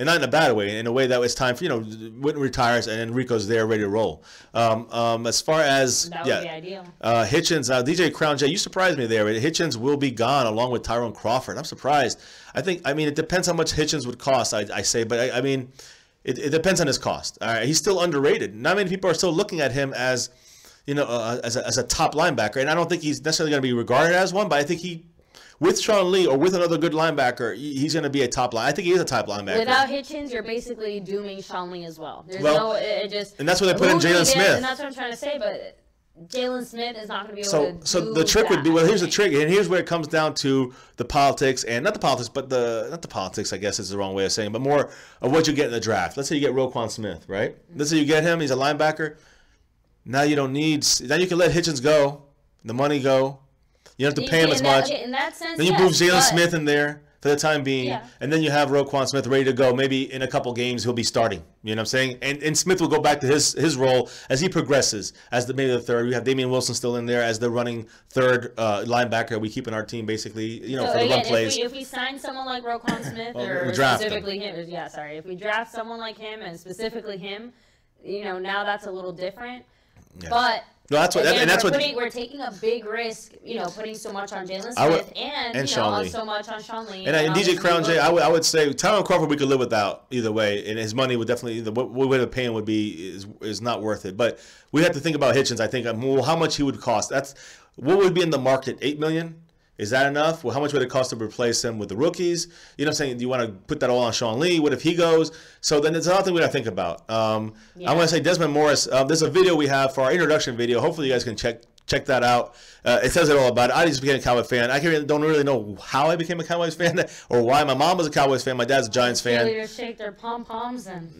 not in a bad way, in a way that it's time for, Witten retires and then Rico's there ready to roll. As far as, that would be ideal. Hitchens, DJ Crown J, you surprised me there. Hitchens will be gone along with Tyrone Crawford. I'm surprised. It depends how much Hitchens would cost, I say, but it depends on his cost. All right, he's still underrated. Not many people are still looking at him as, as a top linebacker, and I don't think he's necessarily going to be regarded as one, but I think with Sean Lee or with another good linebacker, he's going to be a top line. I think he is a top linebacker. Without Hitchens, you're basically dooming Sean Lee as well. And that's where they put in Jalen Smith. And that's what I'm trying to say, but Jalen Smith is not going to be able to do the trick that. would be, here's the trick, and here's where it comes down to the politics, and not the politics, I guess is the wrong way of saying, but more of what you get in the draft. Let's say you get Roquan Smith, right? Let's say you get him, he's a linebacker. Now you can let Hitchens go, the money go. You don't have to pay him as much. In that sense, then you move Jalen Smith in there for the time being, and then you have Roquan Smith ready to go. Maybe in a couple games he'll be starting. You know what I'm saying? And Smith will go back to his role as he progresses as maybe the third. We have Damian Wilson still in there as the running third linebacker. We keep in our team basically, for the run plays. If we sign someone like Roquan Smith or specifically him, if we draft someone like him and specifically him, now that's a little different. Yeah. But no, we're taking a big risk, putting so much on Jalen Smith and so much on Sean Lee. And DJ Crown J, I would say Tyron Crawford we could live without either way, and his money would definitely what we would have paying would be is not worth it. But we have to think about Hitchens. I think how much he would cost. That's what would be in the market. $8 million. Is that enough? Well, how much would it cost to replace him with the rookies? You know what I'm saying? Do you want to put that all on Sean Lee? What if he goes? So then there's another thing we got to think about. I want to say Desmond Morris. There's a video we have for our introduction video. Hopefully you guys can check that out. It says it all about it. I just became a Cowboys fan. I don't really know how I became a Cowboys fan or why. My mom was a Cowboys fan. My dad's a Giants fan. Cheerleaders shake their pom-poms. And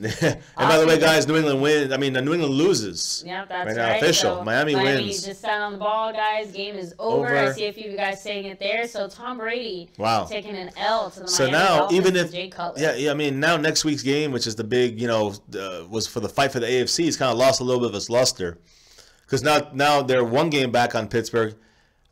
by the way, guys, New England wins. New England loses. Yeah, that's right. Now, official. So Miami wins. Just sat on the ball, guys. Game is over. I see a few of you guys saying it there. So Tom Brady taking an L to the Miami Dolphins. Even if Jay Cutler. Now next week's game, which is the big, was for the fight for the AFC, he's kind of lost a little bit of its luster. Because now they're one game back on Pittsburgh.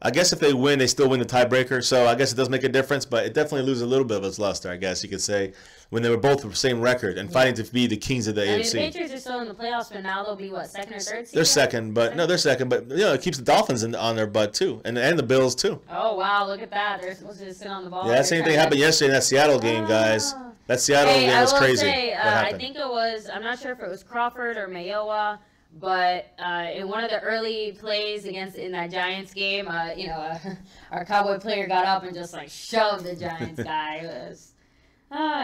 I guess if they win, they still win the tiebreaker. So I guess it does make a difference, but it definitely loses a little bit of its luster, I guess you could say, when they were both the same record and fighting to be the kings of the AFC. The Patriots are still in the playoffs, but now they'll be, second or third seed? They're second, but it keeps the Dolphins on their butt, too, and the Bills, too. Oh, wow, look at that. They're supposed to sit on the ball. Yeah, that same thing happened yesterday in that Seattle game, guys. That Seattle game was crazy. I think it was, I'm not sure if it was Crawford or Mayowa, but in one of the early plays in that Giants game, our Cowboy player got up and just shoved the Giants guy. It was,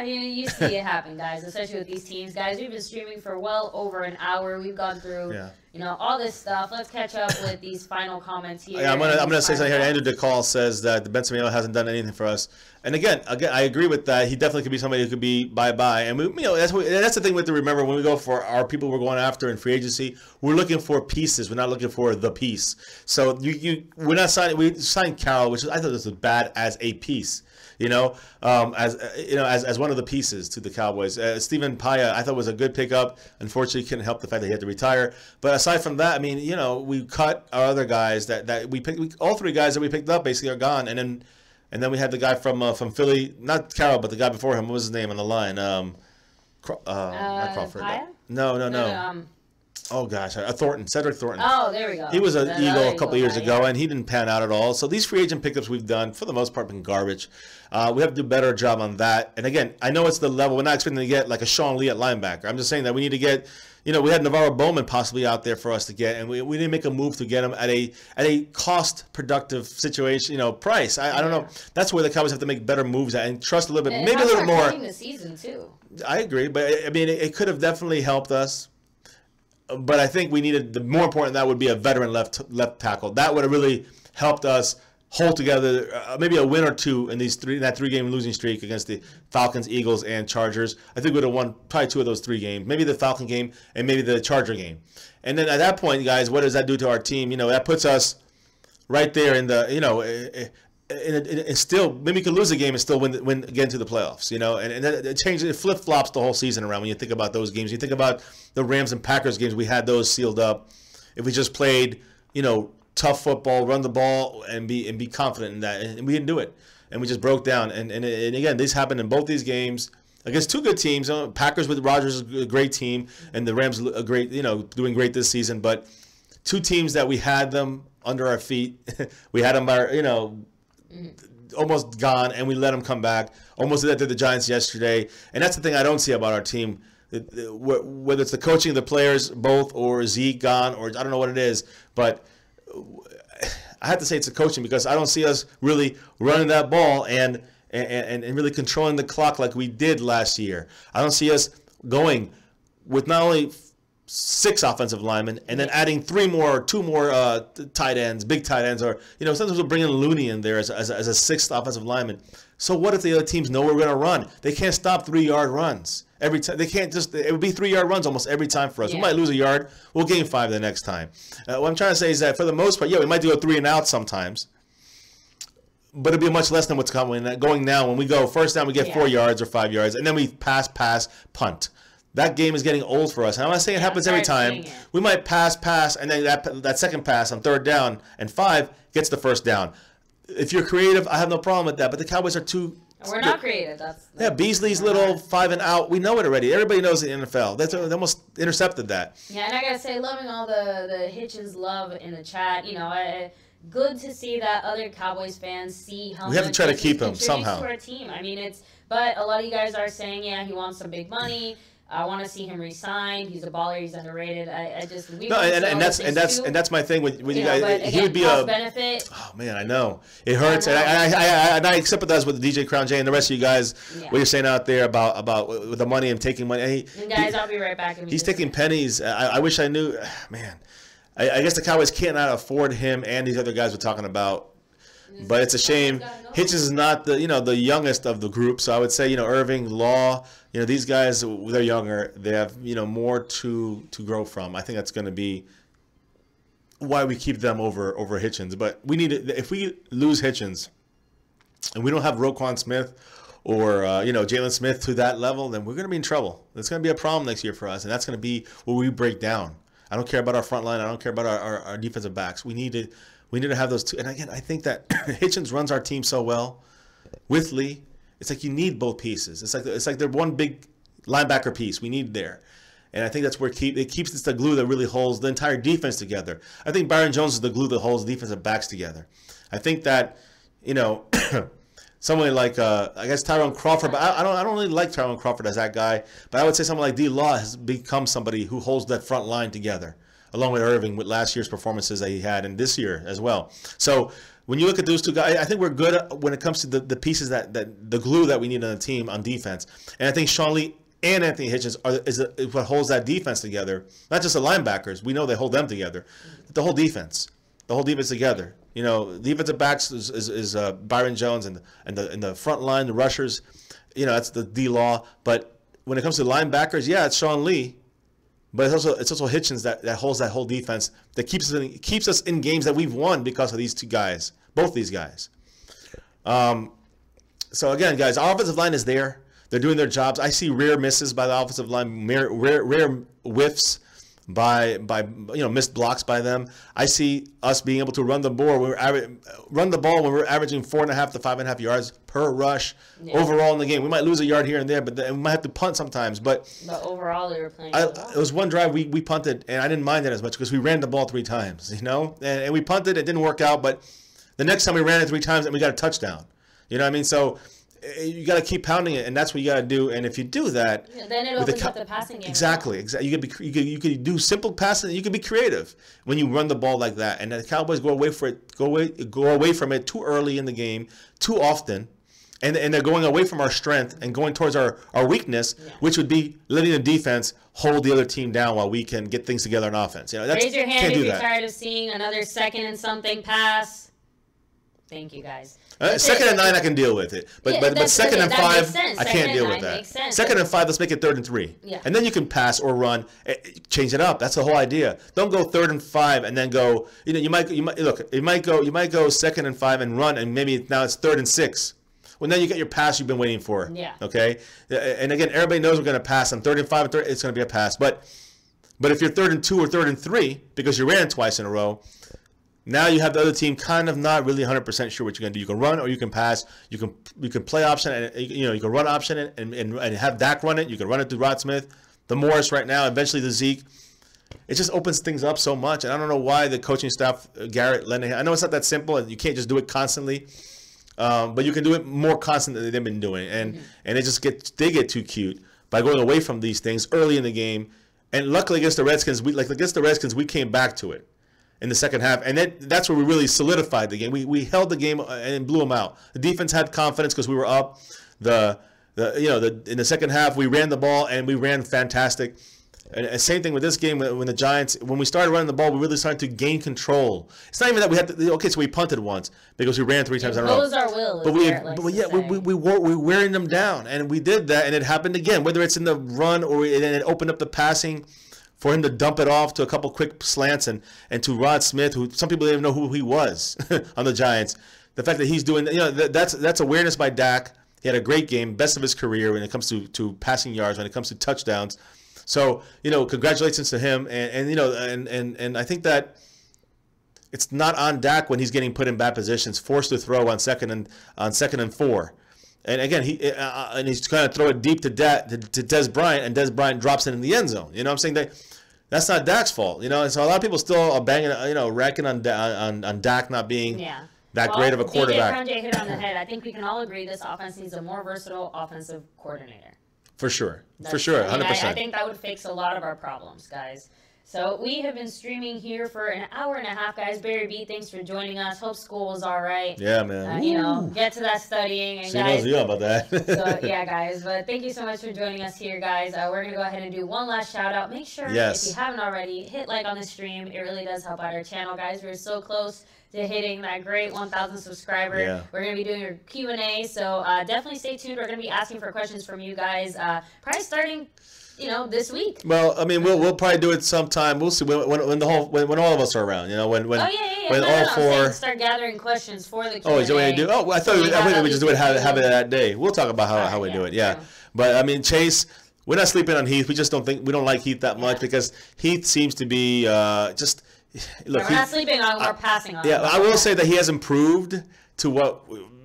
you see it happen, guys, especially with these teams, guys. We've been streaming for well over an hour. We've gone through, all this stuff. Let's catch up with these final comments here. Yeah, I'm gonna say something here. Andrew DeCall says that the Benson Mayowa hasn't done anything for us. And again, I agree with that. He definitely could be somebody who could be bye-bye. And that's the thing we have to remember when we go for our people we're going after in free agency. We're looking for pieces. We're not looking for the piece. So we're not signing. We signed Carroll, which I thought was bad as a piece. As one of the pieces to the Cowboys. Stephen Paya, I thought was a good pickup. Unfortunately, couldn't help the fact that he had to retire. But aside from that, we cut our other guys that we picked. All three guys that we picked up basically are gone, and then we had the guy from Philly, not Carroll, but the guy before him. What was his name on the line? Not Crawford. Paya? No. Oh, gosh. Cedric Thornton. Oh, there we go. He was an Eagle a couple years ago, and he didn't pan out at all. So these free agent pickups we've done, for the most part, been garbage. We have to do a better job on that. And, again, I know it's the level. We're not expecting to get like a Sean Lee at linebacker. I'm just saying that we need to get we had Navarro Bowman possibly out there for us to get, and we didn't make a move to get him at a cost-productive situation, price. I don't know. That's where the Cowboys have to make better moves at and trust a little bit, and maybe a little more. The season, too. I agree, but, it could have definitely helped us. But I think we needed, the more important that would be a veteran left tackle. That would have really helped us hold together maybe a win or two in that three-game losing streak against the Falcons, Eagles, and Chargers. I think we would have won probably two of those three games, maybe the Falcon game and maybe the Charger game. And then at that point, guys, what does that do to our team? That puts us right there in the, and still, maybe you could lose a game and still win again to the playoffs, and it changes, it flip-flops the whole season around when you think about those games. You think about the Rams and Packers games, we had those sealed up. If we just played, tough football, run the ball, and be confident in that, and we didn't do it, and we just broke down. And again, this happened in both these games against two good teams. Packers with Rodgers is a great team, and the Rams a great, doing great this season. But two teams that we had them under our feet, we had them by, almost gone, and we let them come back. Almost did that to the Giants yesterday, and that's the thing I don't see about our team. Whether it's the coaching of the players, both, or Zeke gone, or I don't know what it is, but I have to say it's the coaching, because I don't see us really running that ball and really controlling the clock like we did last year. I don't see us going with not only 6 offensive linemen and then adding 2 more tight ends, big tight ends, or sometimes we'll bring in Looney in there as a 6th offensive lineman. So what if the other teams know we're going to run? They can't stop 3-yard runs every time. They can't it would be 3-yard runs almost every time for us. Yeah. We might lose a yard. We'll gain 5 the next time. What I'm trying to say is that for the most part, we might do a 3 and out sometimes. but it'll be much less than what's going now. When we go first down, we get 4 yards or 5 yards, and then we pass, punt. That game is getting old for us. And I'm not saying it happens every time. We might pass, and then that second pass on 3rd down and 5 gets the first down. If you're creative, I have no problem with that. But the Cowboys are too. We're not creative. That's Beasley's little 5 and out. We know it already. Everybody knows the NFL. They almost intercepted that. Yeah, and I gotta say, loving all the Hitchens love in the chat. Good to see that other Cowboys fans see how we have to try to keep him somehow to our team. I mean, but a lot of you guys are saying, yeah, he wants some big money. I want to see him resign. He's a baller. He's underrated. That's my thing with you guys. But again, he would be a benefit. Oh man, I know it hurts, and I sympathize with DJ Crown J and the rest of you guys. What you're saying out there about with the money and taking money. And guys, I'll be right back. He's taking pennies. I wish I knew. Man, I guess the Cowboys cannot afford him and these other guys we're talking about. But it's a shame. Hitchens is not the youngest of the group, so I would say Irving, Law, these guys, they're younger. They have more to grow from. I think that's going to be why we keep them over Hitchens. But we need to, if we lose Hitchens and we don't have Roquan Smith or Jalen Smith to that level, then we're going to be in trouble. It's going to be a problem next year for us, and that's going to be where we break down. I don't care about our front line. I don't care about our defensive backs. We need to have those two. And again, I think that Hitchens runs our team so well with Lee. It's like you need both pieces. It's like they're one big linebacker piece we need there. And I think that's where it keeps the glue that really holds the entire defense together. I think Byron Jones is the glue that holds defensive backs together. I think that, someone like I guess Tyrone Crawford, but I don't really like Tyrone Crawford as that guy. But I would say someone like D. Law has become somebody who holds that front line together, along with Irving, with last year's performances that he had and this year as well. So when you look at those two guys, I think we're good when it comes to the pieces that the glue that we need on the team on defense. And I think Sean Lee and Anthony Hitchens is what holds that defense together. Not just the linebackers. We know they hold them together. The whole defense together. Defensive backs is Byron Jones and the front line, the rushers. That's the D Law. But when it comes to linebackers, yeah, it's Sean Lee. But it's also Hitchens that holds that whole defense, that keeps us in games that we've won because of these two guys, both these guys. So again, guys, our offensive line is there. They're doing their jobs. I see rare misses by the offensive line, rare whiffs by missed blocks by them. I see us being able to run the ball when we're averaging 4.5 to 5.5 yards per rush overall in the game. We might lose a yard here and there, but we might have to punt sometimes. But overall, they were playing. It was one drive we punted, and I didn't mind it as much because we ran the ball 3 times. And we punted. It didn't work out, but the next time we ran it 3 times and we got a touchdown. You know what I mean? So you got to keep pounding it, and that's what you got to do. And if you do that, then it opens up the passing game. Exactly. You could do simple passing. You could be creative when you run the ball like that. And the Cowboys go away from it too early in the game, too often, and they're going away from our strength and going towards our weakness, which would be letting the defense hold the other team down while we can get things together on offense. Raise your hand if you're tired of seeing another 2nd and something pass. Thank you, guys. 2nd and 9, I can deal with it. But 2nd and 5, I can't deal with that. 2nd and 5, let's make it 3rd and 3. Yeah. And then you can pass or run. Change it up. That's the whole idea. Don't go 3rd and 5 and then go. You might go 2nd and 5 and run, and maybe now it's 3rd and 6. Well, now you get your pass you've been waiting for. Yeah. Okay. And again, everybody knows we're going to pass on 3rd and 5 and 3rd. It's going to be a pass. But if you're 3rd and 2 or 3rd and 3 because you ran twice in a row. Now you have the other team kind of not really 100% sure what you're going to do. You can run or you can pass. You can play option and you can run option and have Dak run it. You can run it to Rod Smith, the Morris right now, eventually the Zeke. It just opens things up so much, and I don't know why the coaching staff, Garrett, Lennon. I know it's not that simple, and you can't just do it constantly, but you can do it more constant than they've been doing, and they get too cute by going away from these things early in the game. And luckily against the Redskins, we came back to it in the second half, and that's where we really solidified the game. We held the game and blew them out. The defense had confidence because we were up. In the second half, we ran the ball and we ran fantastic. And same thing with this game when the Giants, when we started running the ball, we really started to gain control. It's not even that we had to. Okay, so we punted once because we ran 3 times in a row. Impose our will. We're wearing them down, and we did that, and it happened again. Whether it's in the run or it opened up the passing for him to dump it off to a couple quick slants and to Rod Smith, who some people didn't even know who he was on the Giants, the fact that he's doing, that's awareness by Dak. He had a great game, best of his career when it comes to passing yards, when it comes to touchdowns. So, congratulations to him. And I think that it's not on Dak when he's getting put in bad positions, forced to throw on second and 4. And again, he's trying to throw it deep to Dez Bryant, and Dez Bryant drops it in the end zone. I'm saying that's not Dak's fault. And so a lot of people still are banging, racking on Dak not being that great of a quarterback. DJ hit on the head. I think we can all agree this offense needs a more versatile offensive coordinator. For sure. 100%. I think that would fix a lot of our problems, guys. So we have been streaming here for an hour and a half, guys. Barry B, thanks for joining us. Hope school was all right. Yeah, man. Get to that studying. And she knows you about that. So, yeah, guys. But thank you so much for joining us here, guys. We're going to go ahead and do one last shout-out. Make sure, if you haven't already, hit like on the stream. It really does help out our channel, guys. We're so close to hitting that great 1,000 subscriber. Yeah. We're going to be doing a Q&A, so definitely stay tuned. We're going to be asking for questions from you guys, probably starting this week. Well, I mean, we'll probably do it sometime. We'll see when all of us are around. When all four start gathering questions for the Q&A. Oh, is that what you do? Oh, I thought we just do it have it that day. We'll talk about how we do it. Yeah, but I mean, Chase, we're not sleeping on Heath. We just don't like Heath that much because Heath seems to be just. Look, we're not sleeping on. We're passing on. Yeah, I will say that he has improved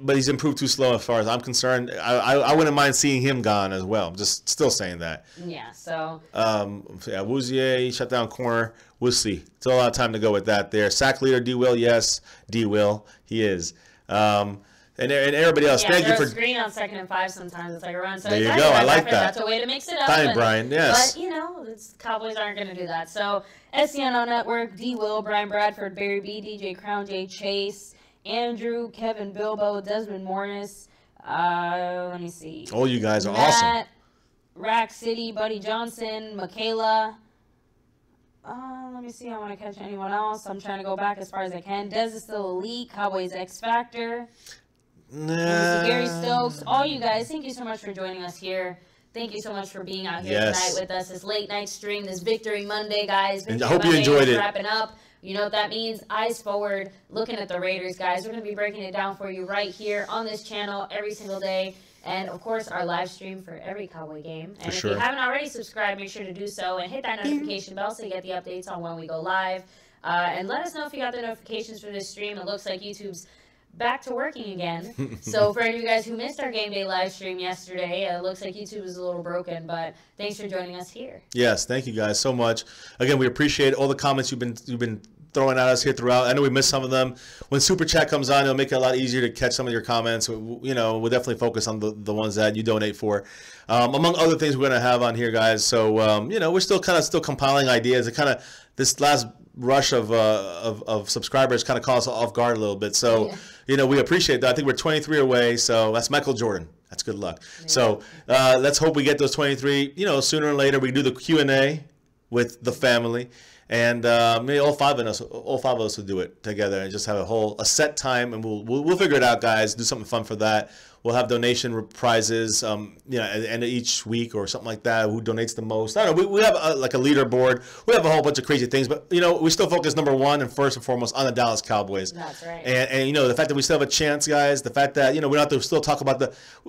but he's improved too slow as far as I'm concerned. I wouldn't mind seeing him gone as well. I'm just still saying that. Yeah. So. Wouzier, shutdown corner. We'll see. Still a lot of time to go with that. There, sack leader D Will. Yes, D Will. He is. And everybody else. Thank you for screen on 2nd and 5. Sometimes it's like a run. So there you go. I like that. That's a way to mix it up. Fine, Brian. Yes. But Cowboys aren't going to do that. So SCNO Network, D Will, Brian Bradford, Barry B, DJ Crown, J Chase, Andrew, Kevin Bilbo, Desmond Morris. Let me see. All you guys are Matt, awesome. Rack City, Buddy Johnson, Michaela. Let me see. I want to catch anyone else. I'm trying to go back as far as I can. Dez is still elite. Cowboys X Factor. Gary Stokes. All you guys, thank you so much for joining us here. Thank you so much for being out here tonight with us. This late night stream, this Victory Monday, guys. And I hope you enjoyed it. Wrapping up. You know what that means? Eyes forward, looking at the Raiders, guys. We're going to be breaking it down for you right here on this channel every single day. And, of course, our live stream for every Cowboy game. And if you haven't already subscribed, make sure to do so. And hit that notification bell so you get the updates on when we go live. And let us know if you got the notifications for this stream. It looks like YouTube's back to working again. So for any of you guys who missed our game day live stream yesterday, it looks like YouTube was a little broken, but thanks for joining us here. Yes, thank you guys so much. Again, we appreciate all the comments you've been throwing at us here throughout. I know we missed some of them. When Super Chat comes on, it'll make it a lot easier to catch some of your comments. We'll definitely focus on the ones that you donate for. Among other things we're going to have on here, guys. So, we're still compiling ideas. It kind of, this last rush of subscribers kind of caught us off guard a little bit. So, we appreciate that. I think we're 23 away. So that's Michael Jordan. That's good luck. Yeah. So let's hope we get those 23. Sooner or later we do the Q&A with the family. And maybe all five of us will do it together and just have a set time, and we'll figure it out, guys. Do something fun for that. We'll have donation prizes, at the end of each week or something like that. Who donates the most? I don't know. We have a leaderboard. We have a whole bunch of crazy things, but we still focus number one and first and foremost on the Dallas Cowboys. That's right. And the fact that we still have a chance, guys. The fact that we don't have to still talk about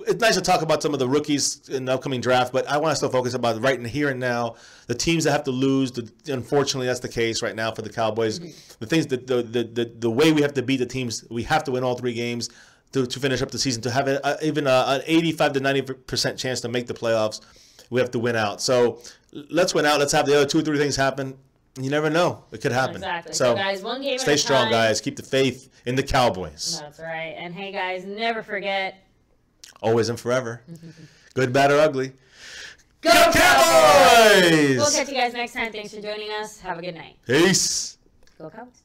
it's nice to talk about some of the rookies in the upcoming draft, but I want to still focus about right in here and now. The teams that have to lose. Unfortunately, that's the case right now for the Cowboys. The things that the way we have to beat the teams, we have to win all 3 games. To finish up the season, to have even an 85 to 90% chance to make the playoffs, we have to win out. So let's win out. Let's have the other 2 or 3 things happen. You never know; it could happen. Exactly. So guys, one game stay strong, guys. Keep the faith in the Cowboys. That's right. And hey, guys, never forget. Always and forever. Good, bad, or ugly. Go Cowboys! We'll catch you guys next time. Thanks for joining us. Have a good night. Peace. Go Cowboys.